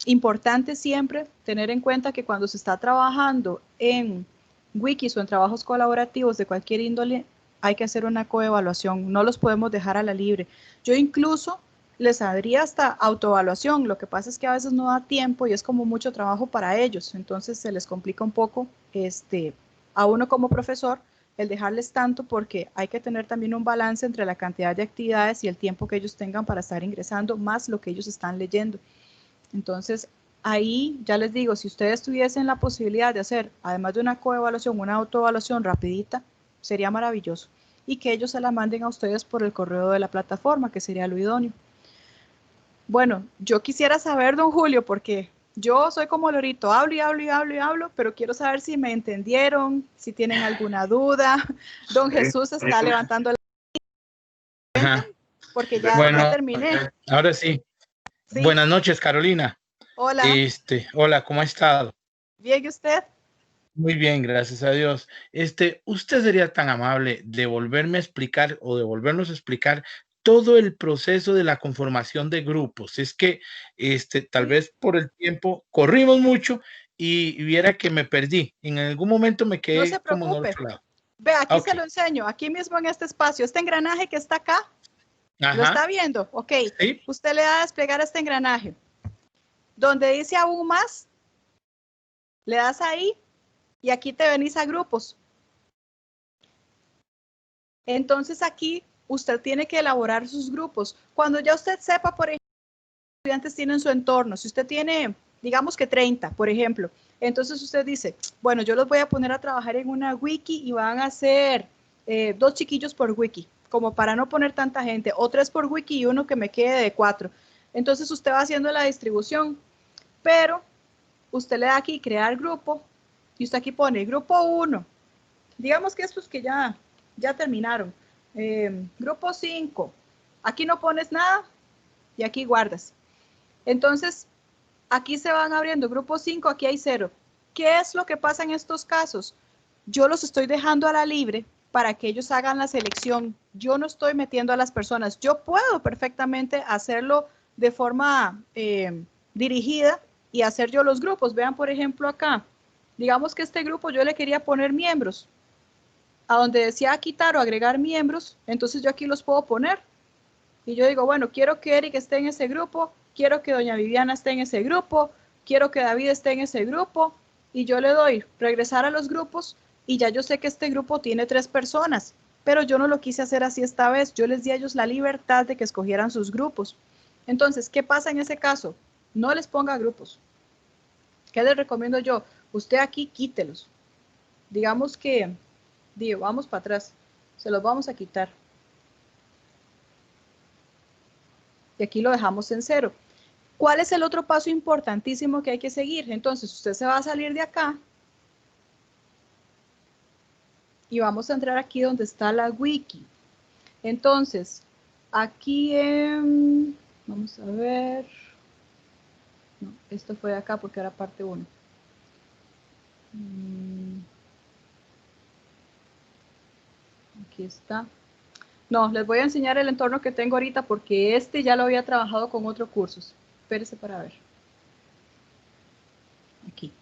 Importante siempre tener en cuenta que cuando se está trabajando en wikis o en trabajos colaborativos de cualquier índole, hay que hacer una coevaluación, no los podemos dejar a la libre. Yo incluso les daría hasta autoevaluación, lo que pasa es que a veces no da tiempo y es como mucho trabajo para ellos, entonces se les complica un poco a uno como profesor el dejarles tanto porque hay que tener también un balance entre la cantidad de actividades y el tiempo que ellos tengan para estar ingresando, más lo que ellos están leyendo. Entonces, ahí ya les digo, si ustedes tuviesen la posibilidad de hacer, además de una coevaluación, una autoevaluación rapidita, sería maravilloso. Y que ellos se la manden a ustedes por el correo de la plataforma, que sería lo idóneo. Bueno, yo quisiera saber, don Julio, porque yo soy como Lorito, hablo y hablo y hablo y hablo, pero quiero saber si me entendieron, si tienen alguna duda. Don Jesús está levantando la mano, porque ya, Bueno, ya terminé. ahora sí. Sí. Buenas noches, Carolina. Hola. Hola, ¿cómo ha estado? Bien, ¿y usted? Muy bien, gracias a Dios. ¿Usted sería tan amable de volverme a explicar o de volvernos a explicar todo el proceso de la conformación de grupos? Es que, tal vez por el tiempo corrimos mucho y viera que me perdí. En algún momento me No quedé se como en preocupe. otro lado. Ve, aquí se Ok. lo enseño, aquí mismo en este espacio. Este engranaje que está acá, ¿lo Ajá. está viendo? Ok. Sí. Usted le da a desplegar este engranaje. Donde dice aún más, le das ahí y aquí te venís a grupos. Entonces aquí usted tiene que elaborar sus grupos. Cuando ya usted sepa, por ejemplo, estudiantes tienen su entorno, si usted tiene, digamos que 30, por ejemplo, entonces usted dice, bueno, yo los voy a poner a trabajar en una wiki y van a ser 2 chiquillos por wiki, como para no poner tanta gente, o 3 por wiki y uno que me quede de 4. Entonces usted va haciendo la distribución, pero usted le da aquí crear grupo y usted aquí pone grupo 1. Digamos que estos que ya terminaron. Grupo 5. Aquí no pones nada y aquí guardas. Entonces, aquí se van abriendo grupo 5, aquí hay 0. ¿Qué es lo que pasa en estos casos? Yo los estoy dejando a la libre para que ellos hagan la selección. Yo no estoy metiendo a las personas. Yo puedo perfectamente hacerlo de forma dirigida y hacer yo los grupos. Vean, por ejemplo, acá. Digamos que este grupo yo le quería poner miembros. A donde decía quitar o agregar miembros, entonces yo aquí los puedo poner. Y yo digo, bueno, quiero que Eric esté en ese grupo, quiero que doña Viviana esté en ese grupo, quiero que David esté en ese grupo, y yo le doy regresar a los grupos, y ya yo sé que este grupo tiene 3 personas, pero yo no lo quise hacer así esta vez, yo les di a ellos la libertad de que escogieran sus grupos. Entonces, ¿qué pasa en ese caso? No les ponga grupos. ¿Qué les recomiendo yo? Usted aquí quítelos. Digamos que, digo, vamos para atrás, se los vamos a quitar. Y aquí lo dejamos en 0. ¿Cuál es el otro paso importantísimo que hay que seguir? Entonces, usted se va a salir de acá y vamos a entrar aquí donde está la wiki. Entonces, aquí en, vamos a ver, no, esto fue de acá porque era parte 1. Aquí está. No, les voy a enseñar el entorno que tengo ahorita porque este ya lo había trabajado con otros cursos. Espérese para ver. Aquí.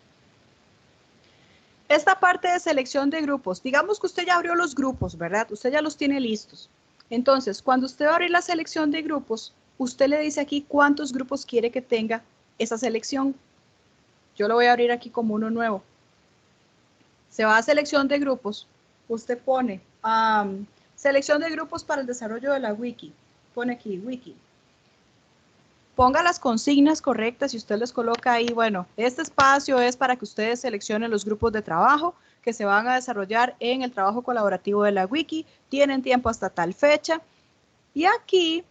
Esta parte de selección de grupos, digamos que usted ya abrió los grupos, ¿verdad? Usted ya los tiene listos. Entonces, cuando usted va a abrir la selección de grupos, usted le dice aquí cuántos grupos quiere que tenga esa selección. Yo lo voy a abrir aquí como uno nuevo. Se va a selección de grupos. Usted pone selección de grupos para el desarrollo de la wiki. Pone aquí wiki. Ponga las consignas correctas y usted les coloca ahí, bueno, este espacio es para que ustedes seleccionen los grupos de trabajo que se van a desarrollar en el trabajo colaborativo de la wiki. Tienen tiempo hasta tal fecha. Y aquí,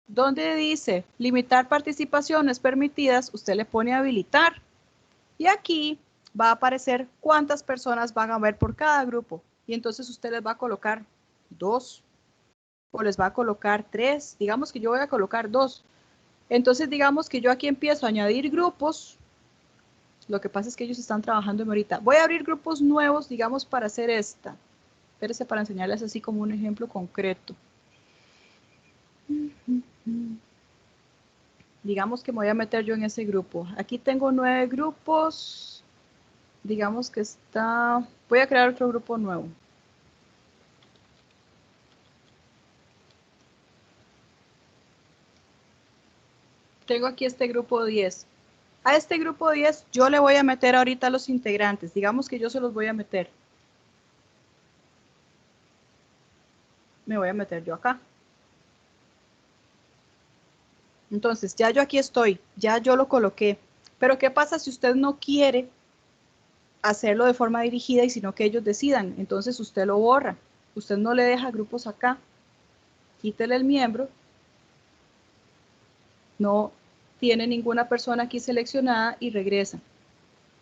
donde dice limitar participaciones permitidas, usted le pone habilitar. Y aquí va a aparecer cuántas personas van a ver por cada grupo. Y entonces usted les va a colocar 2 o les va a colocar 3. Digamos que yo voy a colocar 2. Entonces digamos que yo aquí empiezo a añadir grupos. Lo que pasa es que ellos están trabajando en ahorita. Voy a abrir grupos nuevos, digamos, para hacer esta. Espérense para enseñarles así como un ejemplo concreto. Digamos que me voy a meter yo en ese grupo. Aquí tengo 9 grupos. Digamos que está... Voy a crear otro grupo nuevo. Tengo aquí este grupo 10. A este grupo 10 yo le voy a meter ahorita a los integrantes. Digamos que yo se los voy a meter. Me voy a meter yo acá. Entonces, ya yo aquí estoy. Ya yo lo coloqué. Pero, ¿qué pasa si usted no quiere hacerlo de forma dirigida y sino que ellos decidan? Entonces, usted lo borra. Usted no le deja grupos acá. Quítele el miembro. No tiene ninguna persona aquí seleccionada y regresa.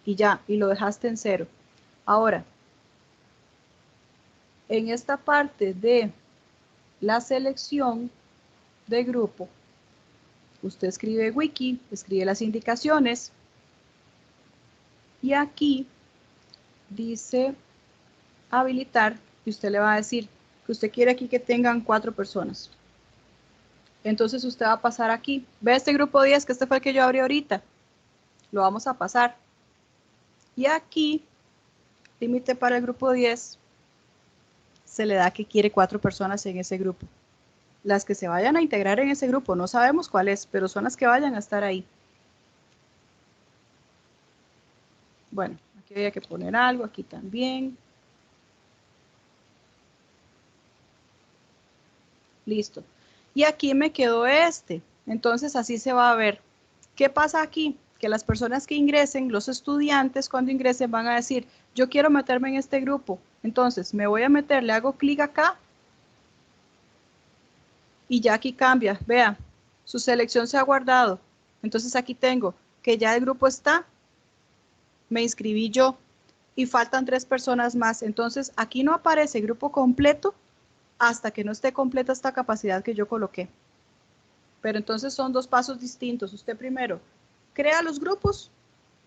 Y ya, y lo dejaste en 0. Ahora, en esta parte de la selección de grupo, usted escribe wiki, escribe las indicaciones y aquí dice habilitar y usted le va a decir que usted quiere aquí que tengan 4 personas. Entonces usted va a pasar aquí. Ve este grupo 10 que este fue el que yo abrí ahorita. Lo vamos a pasar. Y aquí, límite para el grupo 10, se le da que quiere 4 personas en ese grupo. Las que se vayan a integrar en ese grupo, no sabemos cuál es, pero son las que vayan a estar ahí. Bueno, aquí había que poner algo, aquí también. Listo. Y aquí me quedó este. Entonces así se va a ver. ¿Qué pasa aquí? Que las personas que ingresen, los estudiantes cuando ingresen van a decir, yo quiero meterme en este grupo. Entonces me voy a meter, le hago clic acá. Y ya aquí cambia. Vea, su selección se ha guardado. Entonces aquí tengo que ya el grupo está. Me inscribí yo. Y faltan 3 personas más. Entonces aquí no aparece grupo completo hasta que no esté completa esta capacidad que yo coloqué. Pero entonces son 2 pasos distintos. Usted primero crea los grupos,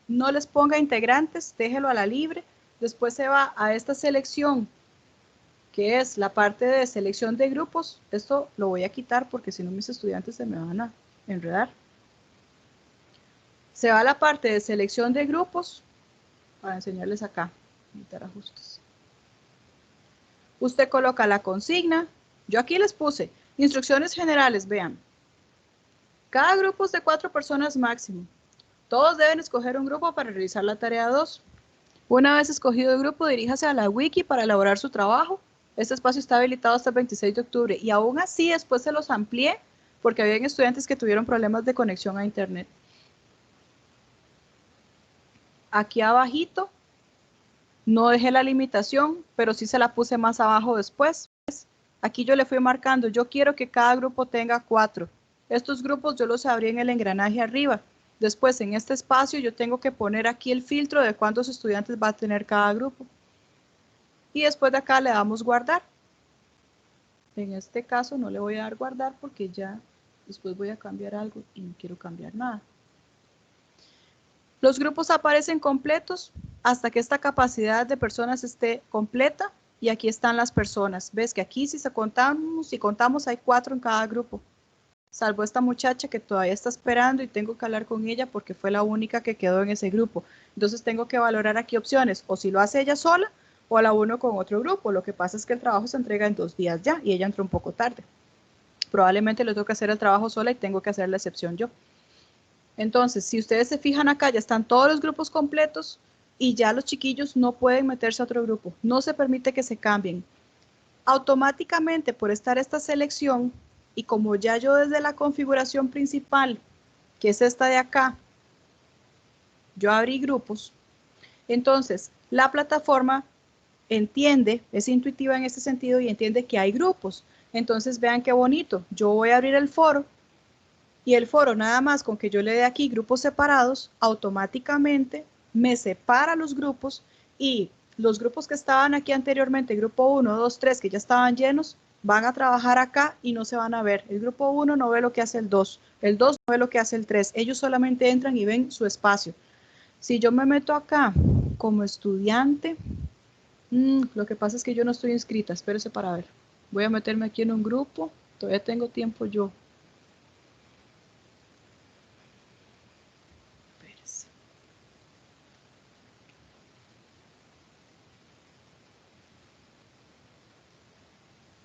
no les ponga integrantes, déjelo a la libre. Después se va a esta selección, que es la parte de selección de grupos. Esto lo voy a quitar porque si no mis estudiantes se me van a enredar. Se va a la parte de selección de grupos, para enseñarles acá, editar ajustes. Usted coloca la consigna. Yo aquí les puse instrucciones generales, vean. Cada grupo es de 4 personas máximo. Todos deben escoger un grupo para realizar la tarea 2. Una vez escogido el grupo, diríjase a la wiki para elaborar su trabajo. Este espacio está habilitado hasta el 26 de octubre y aún así después se los amplié porque había estudiantes que tuvieron problemas de conexión a internet. Aquí abajito no dejé la limitación, pero sí se la puse más abajo después. Aquí yo le fui marcando, yo quiero que cada grupo tenga 4. Estos grupos yo los abrí en el engranaje arriba. Después en este espacio yo tengo que poner aquí el filtro de cuántos estudiantes va a tener cada grupo. y después de acá le damos guardar. En este caso no le voy a dar guardar porque ya después voy a cambiar algo y no quiero cambiar nada. Los grupos aparecen completos hasta que esta capacidad de personas esté completa y aquí están las personas. Ves que aquí si contamos hay 4 en cada grupo, salvo esta muchacha que todavía está esperando y tengo que hablar con ella porque fue la única que quedó en ese grupo. Entonces tengo que valorar aquí opciones, o si lo hace ella sola o la uno con otro grupo. Lo que pasa es que el trabajo se entrega en 2 días ya y ella entró un poco tarde. Probablemente le toque hacer el trabajo sola y tengo que hacer la excepción yo. Entonces, si ustedes se fijan acá, ya están todos los grupos completos y ya los chiquillos no pueden meterse a otro grupo. No se permite que se cambien. Automáticamente, por estar esta selección, y como ya yo desde la configuración principal, que es esta de acá, yo abrí grupos, entonces la plataforma entiende, es intuitiva en este sentido y entiende que hay grupos. Entonces vean qué bonito, yo voy a abrir el foro y el foro nada más con que yo le dé aquí grupos separados, automáticamente me separa los grupos y los grupos que estaban aquí anteriormente, grupo 1, 2, 3, que ya estaban llenos, van a trabajar acá y no se van a ver. El grupo 1 no ve lo que hace el 2 no ve lo que hace el 3, ellos solamente entran y ven su espacio. Si yo me meto acá como estudiante, lo que pasa es que yo no estoy inscrita, espérese para ver. Voy a meterme aquí en un grupo, todavía tengo tiempo yo. Espérese.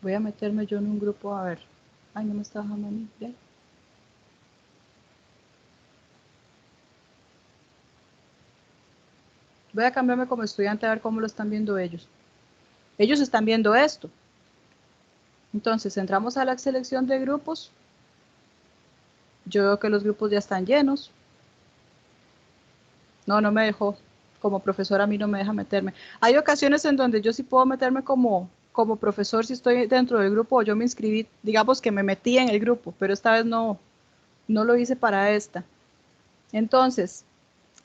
Voy a meterme yo en un grupo a ver. Ay, no me está dejando a mí, ¿ya? Voy a cambiarme como estudiante a ver cómo lo están viendo ellos. Ellos están viendo esto. Entonces, entramos a la selección de grupos. Yo veo que los grupos ya están llenos. No me dejó. Como profesor a mí no me deja meterme. Hay ocasiones en donde yo sí puedo meterme como profesor si estoy dentro del grupo o yo me inscribí, digamos que me metí en el grupo, pero esta vez no lo hice para esta. Entonces,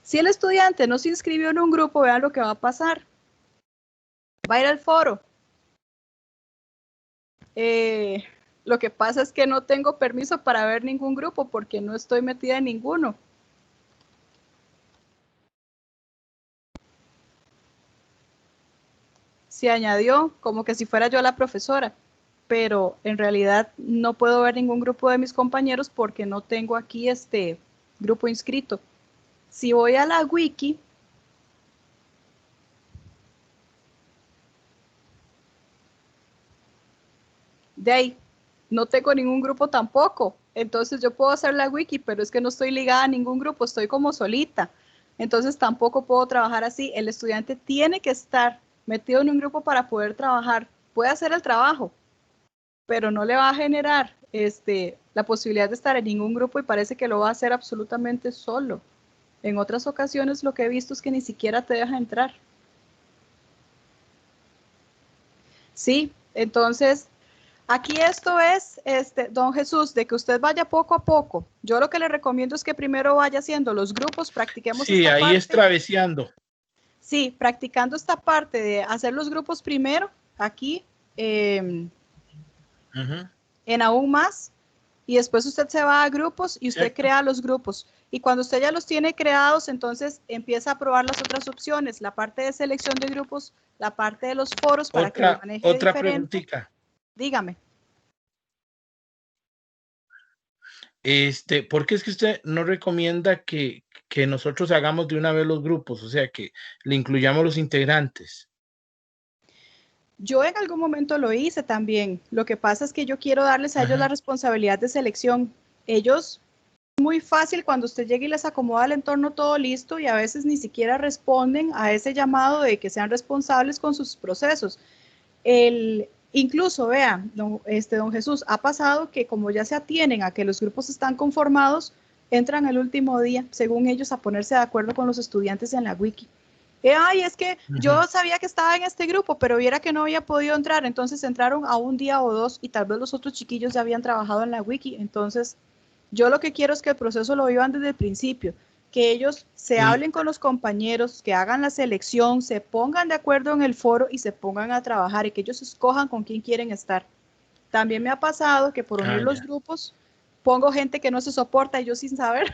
si el estudiante no se inscribió en un grupo, vean lo que va a pasar. Va a ir al foro. Lo que pasa es que no tengo permiso para ver ningún grupo porque no estoy metida en ninguno. Se añadió como que si fuera yo la profesora, pero en realidad no puedo ver ningún grupo de mis compañeros porque no tengo aquí este grupo inscrito. Si voy a la wiki, de ahí no tengo ningún grupo tampoco. Entonces yo puedo hacer la wiki, pero es que no estoy ligada a ningún grupo, estoy como solita. Entonces tampoco puedo trabajar así. El estudiante tiene que estar metido en un grupo para poder trabajar. Puede hacer el trabajo, pero no le va a generar la posibilidad de estar en ningún grupo y parece que lo va a hacer absolutamente solo. En otras ocasiones lo que he visto es que ni siquiera te deja entrar. Sí, entonces aquí esto es, don Jesús, de que usted vaya poco a poco. Yo lo que le recomiendo es que primero vaya haciendo los grupos, practiquemos sí, esta ahí parte. es travesando. Sí, practicando esta parte de hacer los grupos primero, aquí, en aún más, y después usted se va a grupos y usted crea los grupos. Y cuando usted ya los tiene creados, entonces empieza a probar las otras opciones, la parte de selección de grupos, la parte de los foros para que lo maneje otra diferente. preguntita. Dígame. ¿Por qué es que usted no recomienda que nosotros hagamos de una vez los grupos? O sea, que le incluyamos los integrantes. Yo en algún momento lo hice también. Lo que pasa es que yo quiero darles a ellos la responsabilidad de selección. Ellos, es muy fácil cuando usted llega y les acomoda el entorno todo listo y a veces ni siquiera responden a ese llamado de que sean responsables con sus procesos. Incluso, vean, don Jesús, ha pasado que como ya se atienen a que los grupos están conformados, entran el último día, según ellos, a ponerse de acuerdo con los estudiantes en la wiki. Ay, es que yo sabía que estaba en este grupo, pero viera que no había podido entrar, entonces entraron a un día o dos y tal vez los otros chiquillos ya habían trabajado en la wiki. Entonces, yo lo que quiero es que el proceso lo vivan desde el principio. que ellos se hablen con los compañeros, que hagan la selección, se pongan de acuerdo en el foro y se pongan a trabajar y que ellos escojan con quién quieren estar. También me ha pasado que por unir los grupos pongo gente que no se soporta y yo sin saber.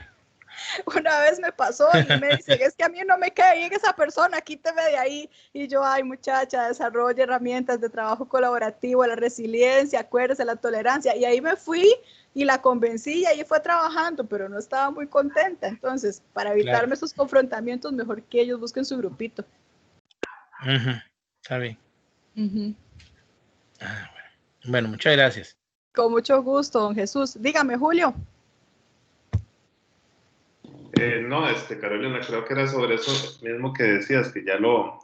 Una vez me pasó y me dicen, es que a mí no me cae bien esa persona, quíteme de ahí. Y yo, ay muchacha, desarrolle herramientas de trabajo colaborativo, la resiliencia, acuérdese, la tolerancia. Y ahí me fui y la convencí y ahí fue trabajando, pero no estaba muy contenta. Entonces, para evitarme esos confrontamientos, mejor que ellos busquen su grupito. Está bien. Bueno, muchas gracias. Con mucho gusto, don Jesús. Dígame, Julio. No, Carolina, creo que era sobre eso mismo que decías, que ya lo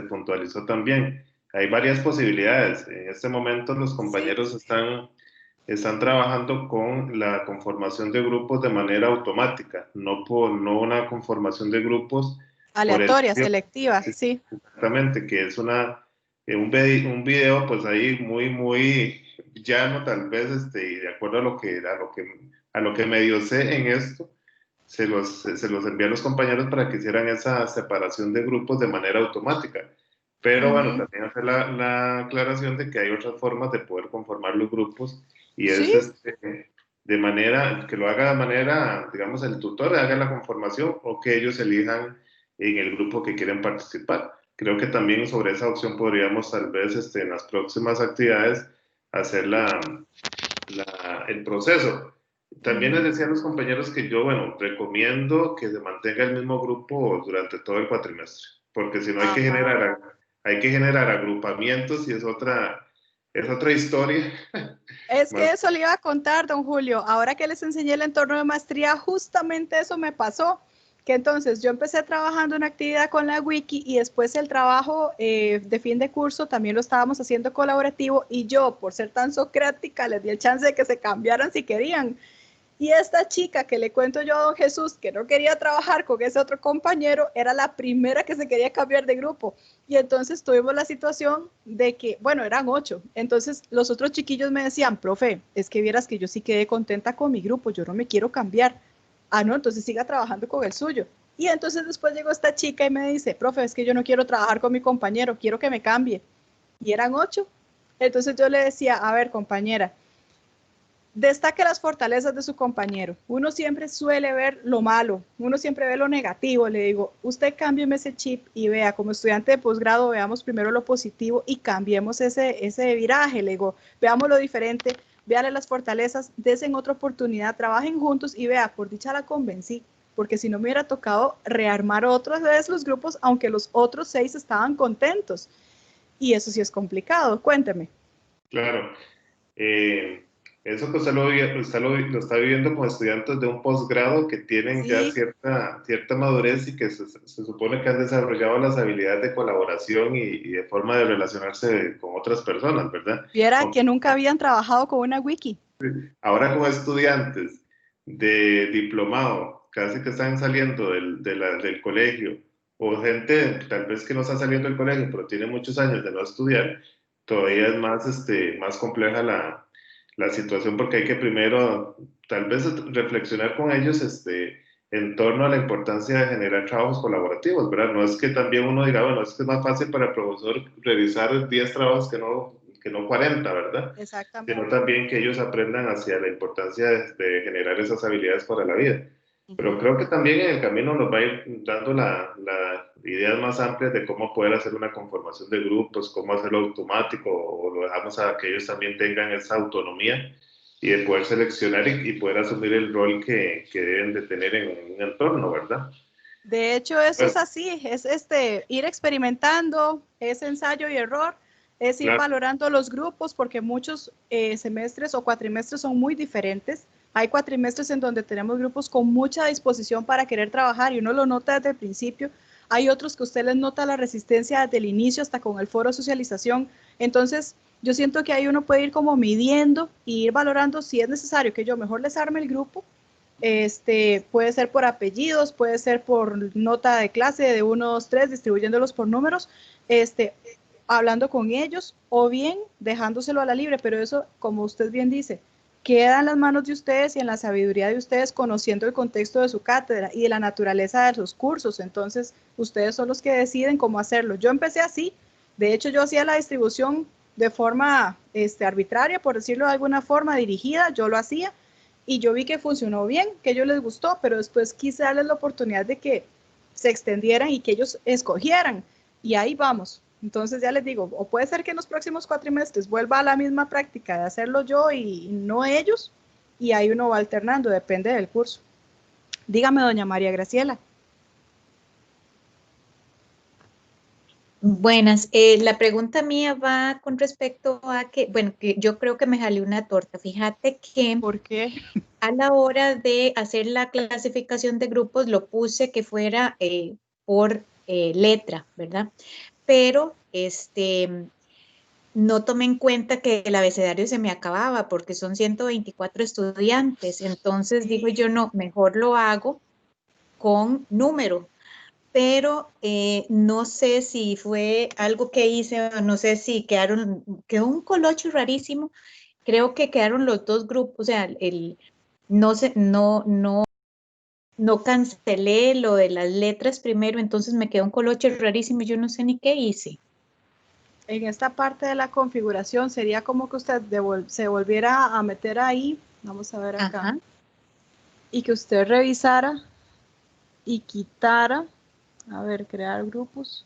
puntualizó también. Hay varias posibilidades. En este momento los compañeros están trabajando con la conformación de grupos de manera automática, no una conformación de grupos aleatoria, selectiva, sí. Exactamente, que es un video pues ahí muy llano tal vez, y de acuerdo a lo que medio sé en esto, se los envié a los compañeros para que hicieran esa separación de grupos de manera automática. Pero bueno, también hacer la aclaración de que hay otras formas de poder conformar los grupos y es de manera, que lo haga de manera, digamos, el tutor haga la conformación o que ellos elijan en el grupo que quieren participar. Creo que también sobre esa opción podríamos tal vez en las próximas actividades hacer el proceso. También les decía a los compañeros que yo, bueno, recomiendo que se mantenga el mismo grupo durante todo el cuatrimestre, porque si no hay que generar agrupamientos y es otra historia. Es que eso le iba a contar, don Julio. Ahora que les enseñé el entorno de maestría, justamente eso me pasó. Que entonces yo empecé trabajando una actividad con la wiki y después el trabajo de fin de curso también lo estábamos haciendo colaborativo y yo, por ser tan socrática, les di el chance de que se cambiaran si querían. Y esta chica que le cuento yo a don Jesús, que no quería trabajar con ese otro compañero, era la primera que se quería cambiar de grupo. Y entonces tuvimos la situación de que, bueno, eran 8. Entonces los otros chiquillos me decían, profe, es que vieras que yo sí quedé contenta con mi grupo, yo no me quiero cambiar. Ah, no, entonces siga trabajando con el suyo. Y entonces después llegó esta chica y me dice, profe, es que yo no quiero trabajar con mi compañero, quiero que me cambie. Y eran 8. Entonces yo le decía, a ver, compañera, destaque las fortalezas de su compañero. Uno siempre suele ver lo malo, uno siempre ve lo negativo. Le digo, usted cámbieme ese chip y vea, como estudiante de posgrado, veamos primero lo positivo y cambiemos ese viraje. Le digo, veamos lo diferente, véale las fortalezas, desen otra oportunidad, trabajen juntos y vea, por dicha la convencí, porque si no me hubiera tocado rearmar otra vez los grupos, aunque los otros 6 estaban contentos. Y eso sí es complicado, cuénteme. Claro. Eso que usted lo está viviendo con estudiantes de un posgrado que tienen ya cierta madurez y que se supone que han desarrollado las habilidades de colaboración y de forma de relacionarse con otras personas, ¿verdad? Viera que nunca habían trabajado con una wiki. Ahora como estudiantes de diplomado, casi que están saliendo del colegio, o gente tal vez que no está saliendo del colegio, pero tiene muchos años de no estudiar, todavía es más compleja la situación porque hay que primero tal vez reflexionar con ellos en torno a la importancia de generar trabajos colaborativos, ¿verdad? No es que también uno diga, bueno, es que es más fácil para el profesor revisar 10 trabajos que no 40, ¿verdad? Exactamente. Sino también que ellos aprendan hacia la importancia de generar esas habilidades para la vida. Pero creo que también en el camino nos va a ir dando las ideas más amplias de cómo poder hacer una conformación de grupos, cómo hacerlo automático o lo dejamos a que ellos también tengan esa autonomía y de poder seleccionar y poder asumir el rol que deben de tener en un entorno, ¿verdad? De hecho, eso es así, es ir experimentando, es ensayo y error, es ir valorando los grupos porque muchos semestres o cuatrimestres son muy diferentes. Hay cuatrimestres en donde tenemos grupos con mucha disposición para querer trabajar y uno lo nota desde el principio. Hay otros que usted les nota la resistencia desde el inicio hasta con el foro de socialización. Entonces, yo siento que ahí uno puede ir como midiendo y ir valorando si es necesario que yo mejor les arme el grupo. Puede ser por apellidos, puede ser por nota de clase de 1, 2, 3, distribuyéndolos por números, hablando con ellos o bien dejándoselo a la libre, pero eso, como usted bien dice, queda en las manos de ustedes y en la sabiduría de ustedes, conociendo el contexto de su cátedra y de la naturaleza de sus cursos. Entonces, ustedes son los que deciden cómo hacerlo. Yo empecé así. De hecho, yo hacía la distribución de forma arbitraria, por decirlo de alguna forma, dirigida. Yo lo hacía y yo vi que funcionó bien, que a ellos les gustó, pero después quise darles la oportunidad de que se extendieran y que ellos escogieran. Y ahí vamos. Entonces ya les digo, o puede ser que en los próximos cuatrimestres vuelva a la misma práctica de hacerlo yo y no ellos, y ahí uno va alternando, depende del curso. Dígame, doña María Graciela. Buenas, la pregunta mía va con respecto a que, bueno, que yo creo que me jalé una torta. Fíjate que ¿Por qué? a la hora de hacer la clasificación de grupos lo puse que fuera por letra, ¿verdad? Pero no tomé en cuenta que el abecedario se me acababa porque son 124 estudiantes. Entonces digo yo, no, mejor lo hago con número. Pero no sé si fue algo que hice, no sé si quedó un colocho rarísimo. Creo que quedaron los dos grupos, o sea, no cancelé lo de las letras primero, entonces me quedó un colocho rarísimo y yo no sé ni qué hice. En esta parte de la configuración sería como que usted se volviera a meter ahí, vamos a ver acá, Ajá. y que usted revisara y quitara, a ver, crear grupos.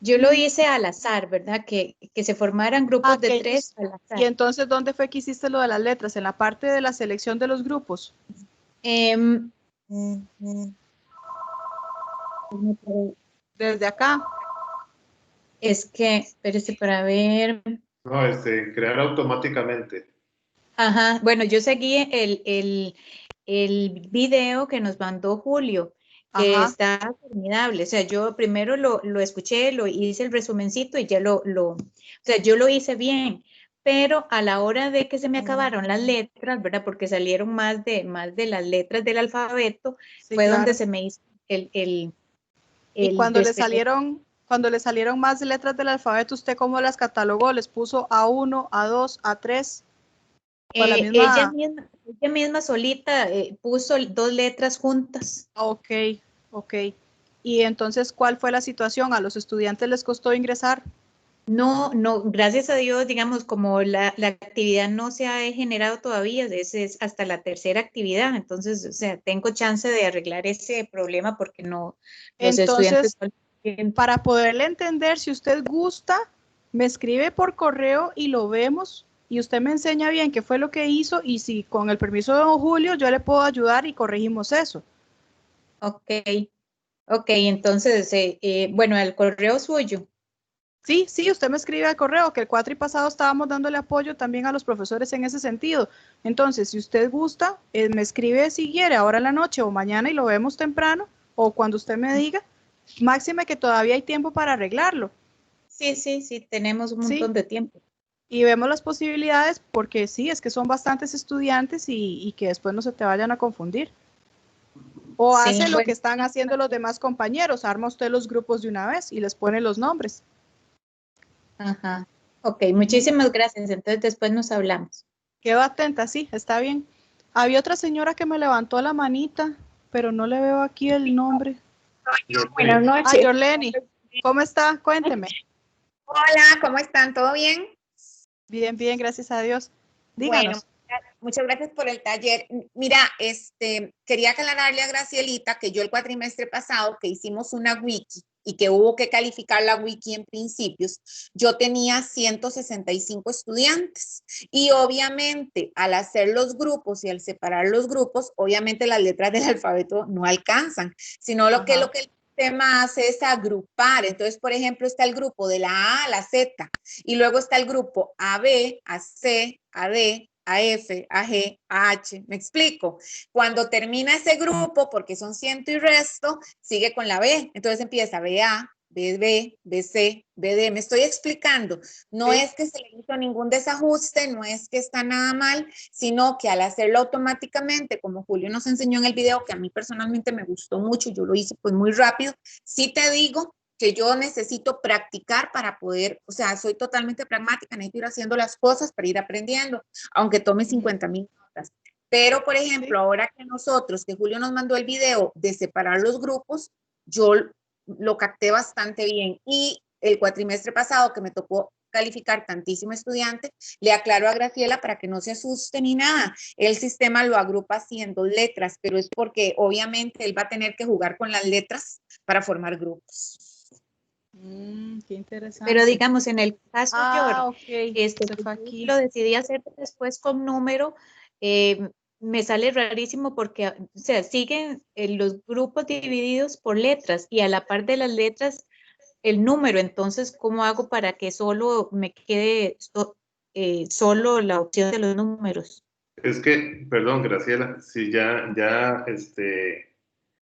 Yo lo hice al azar, ¿verdad? Que se formaran grupos de 3 al Y azar. entonces, ¿dónde fue que hiciste lo de las letras? En la parte de la selección de los grupos. Em, Desde acá. es que, espérese para ver. No, crear automáticamente. Ajá, bueno, yo seguí el video que nos mandó Julio, que Ajá. está formidable. O sea, yo primero lo escuché, lo hice el resumencito y ya o sea, yo lo hice bien, pero a la hora de que se me acabaron las letras, ¿verdad? Porque salieron más de las letras del alfabeto, Sí, fue donde claro. se me hizo Y el despeje. cuando le salieron más letras del alfabeto, ¿usted cómo las catalogó? ¿Les puso A1, A2, A3? ¿O la misma? Ella misma solita puso 2 letras juntas. Ok, ok. Y entonces, ¿cuál fue la situación? ¿A los estudiantes les costó ingresar? No, no, gracias a Dios, digamos, como la actividad no se ha generado todavía, es hasta la tercera actividad, entonces, o sea, tengo chance de arreglar ese problema porque no, los estudiantes Entonces, no lo entienden. para poderle entender, si usted gusta, me escribe por correo y lo vemos y usted me enseña bien qué fue lo que hizo y si con el permiso de don Julio yo le puedo ayudar y corregimos eso. Ok, ok, entonces, bueno, el correo suyo. Sí, sí, usted me escribe al correo que el cuatri pasado estábamos dándole apoyo también a los profesores en ese sentido. Entonces, si usted gusta, me escribe si quiere ahora en la noche o mañana y lo vemos temprano o cuando usted me diga, máxime que todavía hay tiempo para arreglarlo. Sí, sí, sí, tenemos un Sí, montón de tiempo. y vemos las posibilidades porque sí, es que son bastantes estudiantes y que después no se te vayan a confundir. O Sí, hace lo que bueno, están haciendo los demás compañeros, arma usted los grupos de una vez y les pone los nombres. ajá. Ok, Ujú. muchísimas gracias, entonces después nos hablamos. Quedo atenta, sí, está bien. Había otra señora que me levantó la manita, pero no le veo aquí el nombre. Buenas Ah, noches. Yorleni, ¿cómo está? Cuénteme. Hola, ¿cómo están? ¿Todo bien? Bien, bien, gracias a Dios. Bueno, Díganos. muchas gracias por el taller. Mira, quería aclararle a Gracielita que yo el cuatrimestre pasado que hicimos una wiki y que hubo que calificar la wiki en principios, yo tenía 165 estudiantes y obviamente al hacer los grupos y al separar los grupos, obviamente las letras del alfabeto no alcanzan, sino lo que Ajá. el sistema hace es agrupar. Entonces, por ejemplo, está el grupo de la A a la Z y luego está el grupo AB, AC, AD, AF, AG, AH. ¿Me explico? Cuando termina ese grupo, porque son ciento y resto, sigue con la B. Entonces empieza BA, BB, BC, BD. Me estoy explicando. No Sí. es que se le hizo ningún desajuste, no es que está nada mal, sino que al hacerlo automáticamente, como Julio nos enseñó en el video, que a mí personalmente me gustó mucho, yo lo hice pues muy rápido, sí te digo que yo necesito practicar para poder, o sea, soy totalmente pragmática, necesito ir haciendo las cosas para ir aprendiendo, aunque tome 50,000 notas. Pero, por ejemplo, ahora que nosotros, que Julio nos mandó el video de separar los grupos, yo lo capté bastante bien. Y el cuatrimestre pasado que me tocó calificar tantísimo estudiante, le aclaro a Graciela para que no se asuste ni nada. El sistema lo agrupa así en 2 letras, pero es porque obviamente él va a tener que jugar con las letras para formar grupos. Qué interesante. Pero digamos, en el caso yo, okay. Aquí lo decidí hacer después con número, me sale rarísimo porque, o sea, siguen los grupos divididos por letras y a la par de las letras el número. Entonces, ¿cómo hago para que solo me quede solo la opción de los números? Es que, perdón, Graciela, si ya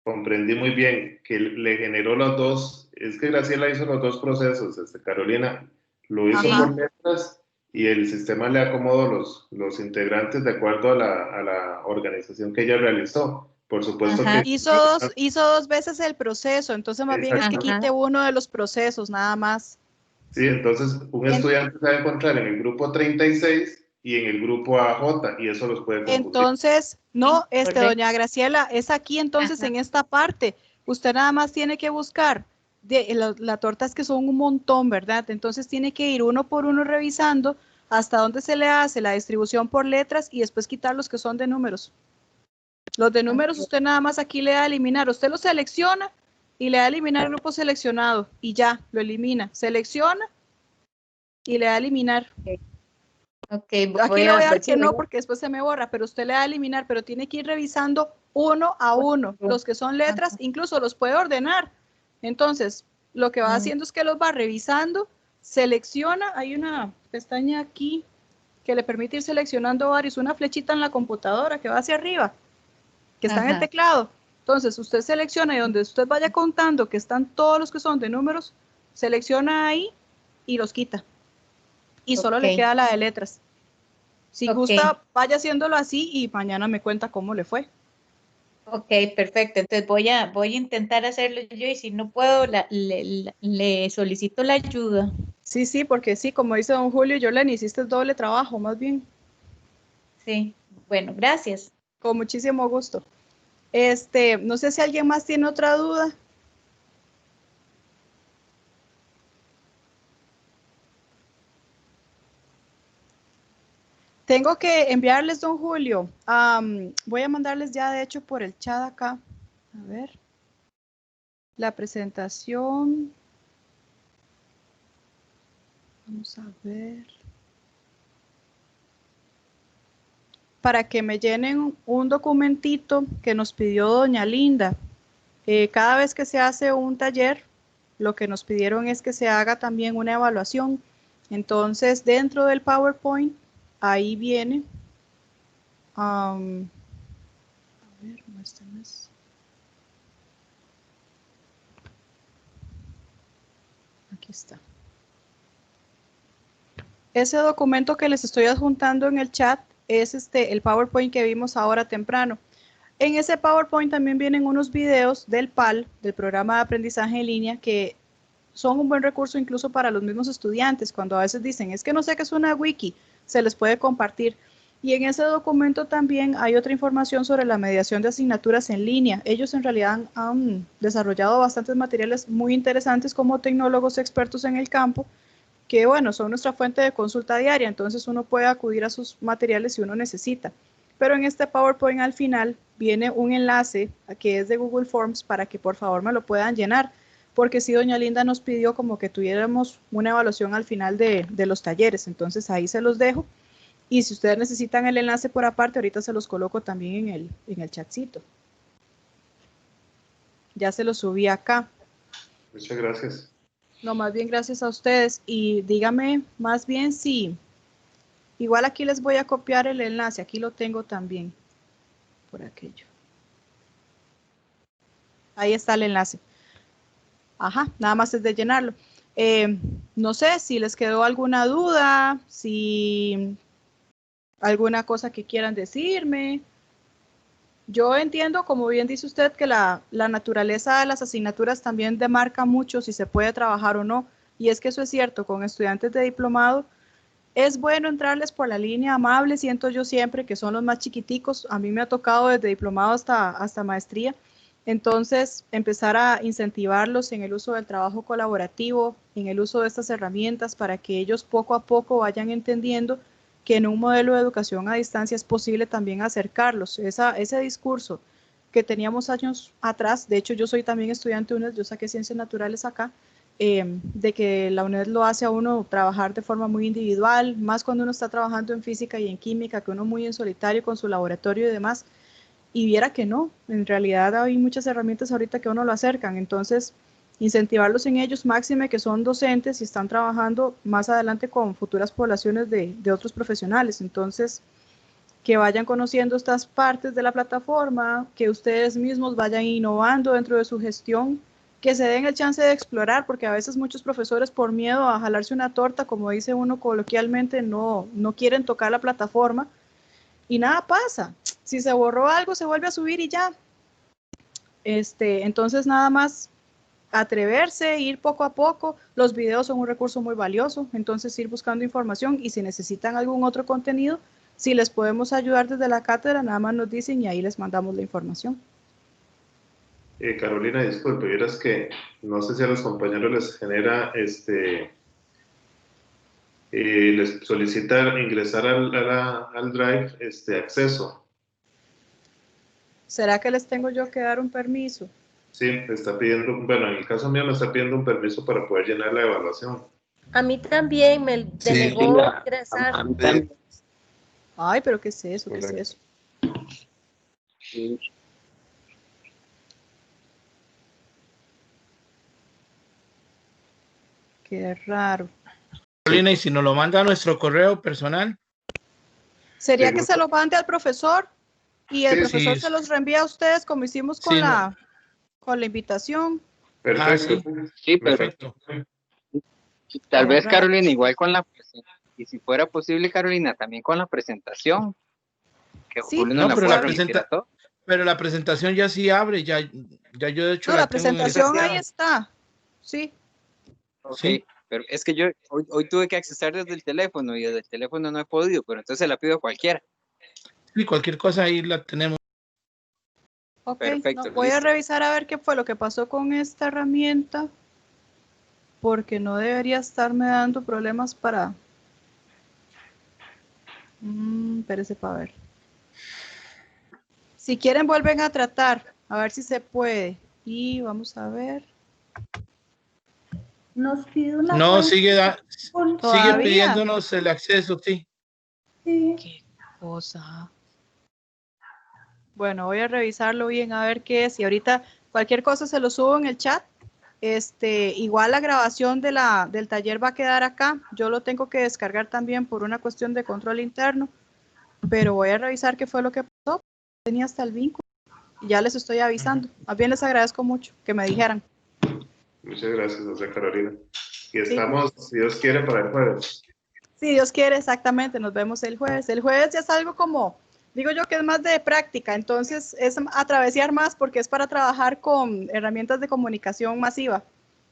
comprendí muy bien que le generó los dos, es que Graciela hizo los dos procesos, Carolina lo hizo por letras y el sistema le acomodó los integrantes de acuerdo a la organización que ella realizó. Por supuesto que... Hizo dos veces el proceso, entonces más bien es que quite uno de los procesos, nada más. Sí, entonces un estudiante se va a encontrar en el grupo 36 y en el grupo AJ, y eso los puede confundir. Entonces, no, doña Graciela, es aquí entonces en esta parte. Usted nada más tiene que buscar, la torta es que son un montón, ¿verdad? Entonces tiene que ir uno por uno revisando hasta dónde se le hace la distribución por letras y después quitar los que son de números. Los de números usted nada más aquí le da a eliminar. Usted lo selecciona y le da a eliminar el grupo seleccionado y ya, lo elimina. Selecciona y le da a eliminar. Aquí le voy a dar que no porque después se me borra, pero usted le da a eliminar, pero tiene que ir revisando uno a uno. Los que son letras, incluso los puede ordenar. Entonces, lo que va haciendo es que los va revisando, selecciona, hay una pestaña aquí que le permite ir seleccionando varios, una flechita en la computadora que va hacia arriba, que está en el teclado. Entonces, usted selecciona y donde usted vaya contando que están todos los que son de números, selecciona ahí y los quita. Y solo le queda la de letras. Si gusta, vaya haciéndolo así y mañana me cuenta cómo le fue. Ok, perfecto. Entonces voy a intentar hacerlo yo y si no puedo, le solicito la ayuda. Sí, porque sí, como dice don Julio, yo le hiciste el doble trabajo, más bien. Sí, bueno, gracias. Con muchísimo gusto. No sé si alguien más tiene otra duda. Tengo que enviarles, don Julio. Voy a mandarles ya, de hecho, por el chat acá. A ver. La presentación. Vamos a ver. Para que me llenen un documentito que nos pidió doña Linda. Cada vez que se hace un taller, lo que nos pidieron es que se haga también una evaluación. Entonces, dentro del PowerPoint, ahí viene. A ver, muéstrenme. Aquí está. Ese documento que les estoy adjuntando en el chat es el PowerPoint que vimos ahora temprano. En ese PowerPoint también vienen unos videos del PAL, del programa de aprendizaje en línea, que son un buen recurso incluso para los mismos estudiantes. Cuando a veces dicen, es que no sé qué es una wiki, se les puede compartir. Y en ese documento también hay otra información sobre la mediación de asignaturas en línea. Ellos en realidad han desarrollado bastantes materiales muy interesantes como tecnólogos expertos en el campo, que bueno, son nuestra fuente de consulta diaria, entonces uno puede acudir a sus materiales si uno necesita. Pero en este PowerPoint al final viene un enlace que es de Google Forms para que por favor me lo puedan llenar, porque sí, doña Linda nos pidió como que tuviéramos una evaluación al final de los talleres, entonces ahí se los dejo. Y si ustedes necesitan el enlace por aparte, ahorita se los coloco también en el chatcito. Ya se los subí acá. Muchas gracias. No, más bien gracias a ustedes. Y dígame más bien si, igual aquí les voy a copiar el enlace, aquí lo tengo también, por aquello. Ahí está el enlace. Ajá, nada más es de llenarlo. No sé si les quedó alguna duda, si alguna cosa que quieran decirme. Yo entiendo, como bien dice usted, que la naturaleza de las asignaturas también demarca mucho si se puede trabajar o no. Y es que eso es cierto, con estudiantes de diplomado es bueno entrarles por la línea amable, siento yo siempre, que son los más chiquiticos. A mí me ha tocado desde diplomado hasta maestría. Entonces, empezar a incentivarlos en el uso del trabajo colaborativo, en el uso de estas herramientas para que ellos poco a poco vayan entendiendo que en un modelo de educación a distancia es posible también acercarlos. Ese discurso que teníamos años atrás, de hecho yo soy también estudiante de UNED, yo saqué Ciencias Naturales acá, de que la UNED lo hace a uno trabajar de forma muy individual, más cuando uno está trabajando en física y en química, que uno muy en solitario con su laboratorio y demás, y viera que no, en realidad hay muchas herramientas ahorita que a uno lo acercan, entonces incentivarlos en ellos, máxime que son docentes y están trabajando más adelante con futuras poblaciones de otros profesionales, entonces que vayan conociendo estas partes de la plataforma, que ustedes mismos vayan innovando dentro de su gestión, que se den el chance de explorar, porque a veces muchos profesores por miedo a jalarse una torta, como dice uno coloquialmente, no quieren tocar la plataforma y nada pasa. Si se borró algo, se vuelve a subir y ya. Entonces nada más atreverse, ir poco a poco. Los videos son un recurso muy valioso, entonces ir buscando información y si necesitan algún otro contenido, si les podemos ayudar desde la cátedra, nada más nos dicen y ahí les mandamos la información. Carolina, disculpe, vieras que no sé si a los compañeros les genera, les solicita ingresar al Drive acceso. ¿Será que les tengo yo que dar un permiso? Sí, me está pidiendo, bueno, en el caso mío me está pidiendo un permiso para poder llenar la evaluación. A mí también me denegó ingresar. A mí también. Ay, pero ¿qué es eso? ¿Qué es eso? Sí. Qué raro. Carolina, y si nos lo manda a nuestro correo personal. ¿Sería que se lo mande al profesor y el profesor sí. se los reenvía a ustedes como hicimos con, Sí, con la invitación? Perfecto. Sí, perfecto. Tal vez, Carolina, igual con la presentación. Y si fuera posible, Carolina, también con la presentación. Que Sí, Julio no, la pero pueda pero la presentación ya sí abre, ya yo de hecho no, la tengo en el presentación chat. ahí está. Sí. Ok, Sí. pero es que yo hoy tuve que accesar desde el teléfono y desde el teléfono no he podido, pero entonces la pido a cualquiera. Sí, cualquier cosa ahí la tenemos. Ok, Perfecto, no, voy a listo. revisar a ver qué fue lo que pasó con esta herramienta, porque no debería estarme dando problemas para... espérese para ver. Si quieren vuelven a tratar, a ver si se puede. Y vamos a ver. Nos pide una No, cuenta sigue ¿Todavía? pidiéndonos el acceso, sí. Sí. Qué cosa. Bueno, voy a revisarlo bien a ver qué es. Y ahorita cualquier cosa se lo subo en el chat. Igual la grabación del taller va a quedar acá. Yo lo tengo que descargar también por una cuestión de control interno. Pero voy a revisar qué fue lo que pasó. Tenía hasta el vínculo. Y ya les estoy avisando. Más bien les agradezco mucho que me dijeran. Muchas gracias, José Carolina. Y Sí. estamos, si Dios quiere, para el jueves. Si Dios quiere, exactamente. Nos vemos el jueves. El jueves ya es algo como, digo yo que es más de práctica. Entonces es atravesar más porque es para trabajar con herramientas de comunicación masiva.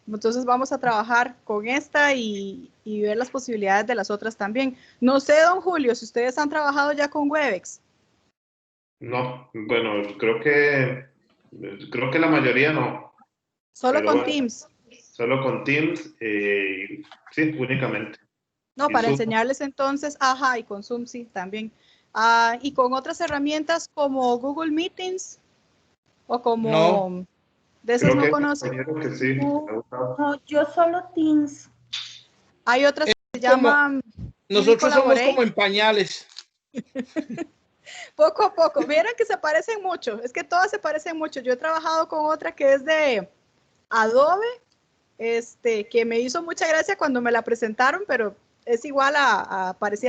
Entonces vamos a trabajar con esta y ver las posibilidades de las otras también. No sé, don Julio, si ustedes han trabajado ya con Webex. No, bueno, creo que la mayoría no. Solo Pero con bueno, Teams. solo con Teams, sí, únicamente. No, Y para Zoom. enseñarles entonces, y con Zoom sí, también. Y con otras herramientas como Google Meetings o como No. de esas Creo no que conocen. que sí. No, yo solo Teams. Hay otras que se Como, llaman nosotros somos Collaborate. como en pañales. Poco a poco. Vieron que se parecen mucho. Es que todas se parecen mucho. Yo he trabajado con otra que es de Adobe, que me hizo mucha gracia cuando me la presentaron, pero es igual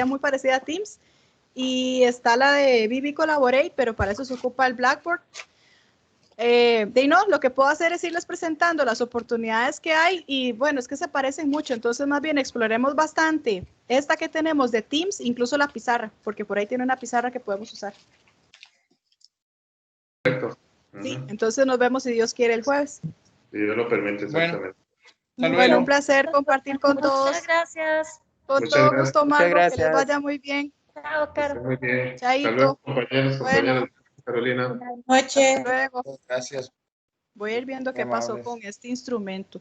muy parecida a Teams. Y está la de VB Collaborate, pero para eso se ocupa el Blackboard. Lo que puedo hacer es irles presentando las oportunidades que hay y bueno, es que se parecen mucho, entonces más bien exploremos bastante esta que tenemos de Teams, incluso la pizarra, porque por ahí tiene una pizarra que podemos usar. Perfecto. Sí, entonces nos vemos si Dios quiere el jueves. Si Dios lo permite, exactamente. Bueno, un placer compartir con todos. Muchas gracias. Con Muchas todo gracias. gusto, Muchas Margo, que les gracias. vaya muy bien. Chao, Que esté Caro. muy bien. Chaito. Hasta luego, compañeros, Bueno. compañeras. Carolina. Noche. Luego Gracias. voy a ir viendo Muy qué pasó amables. con este instrumento.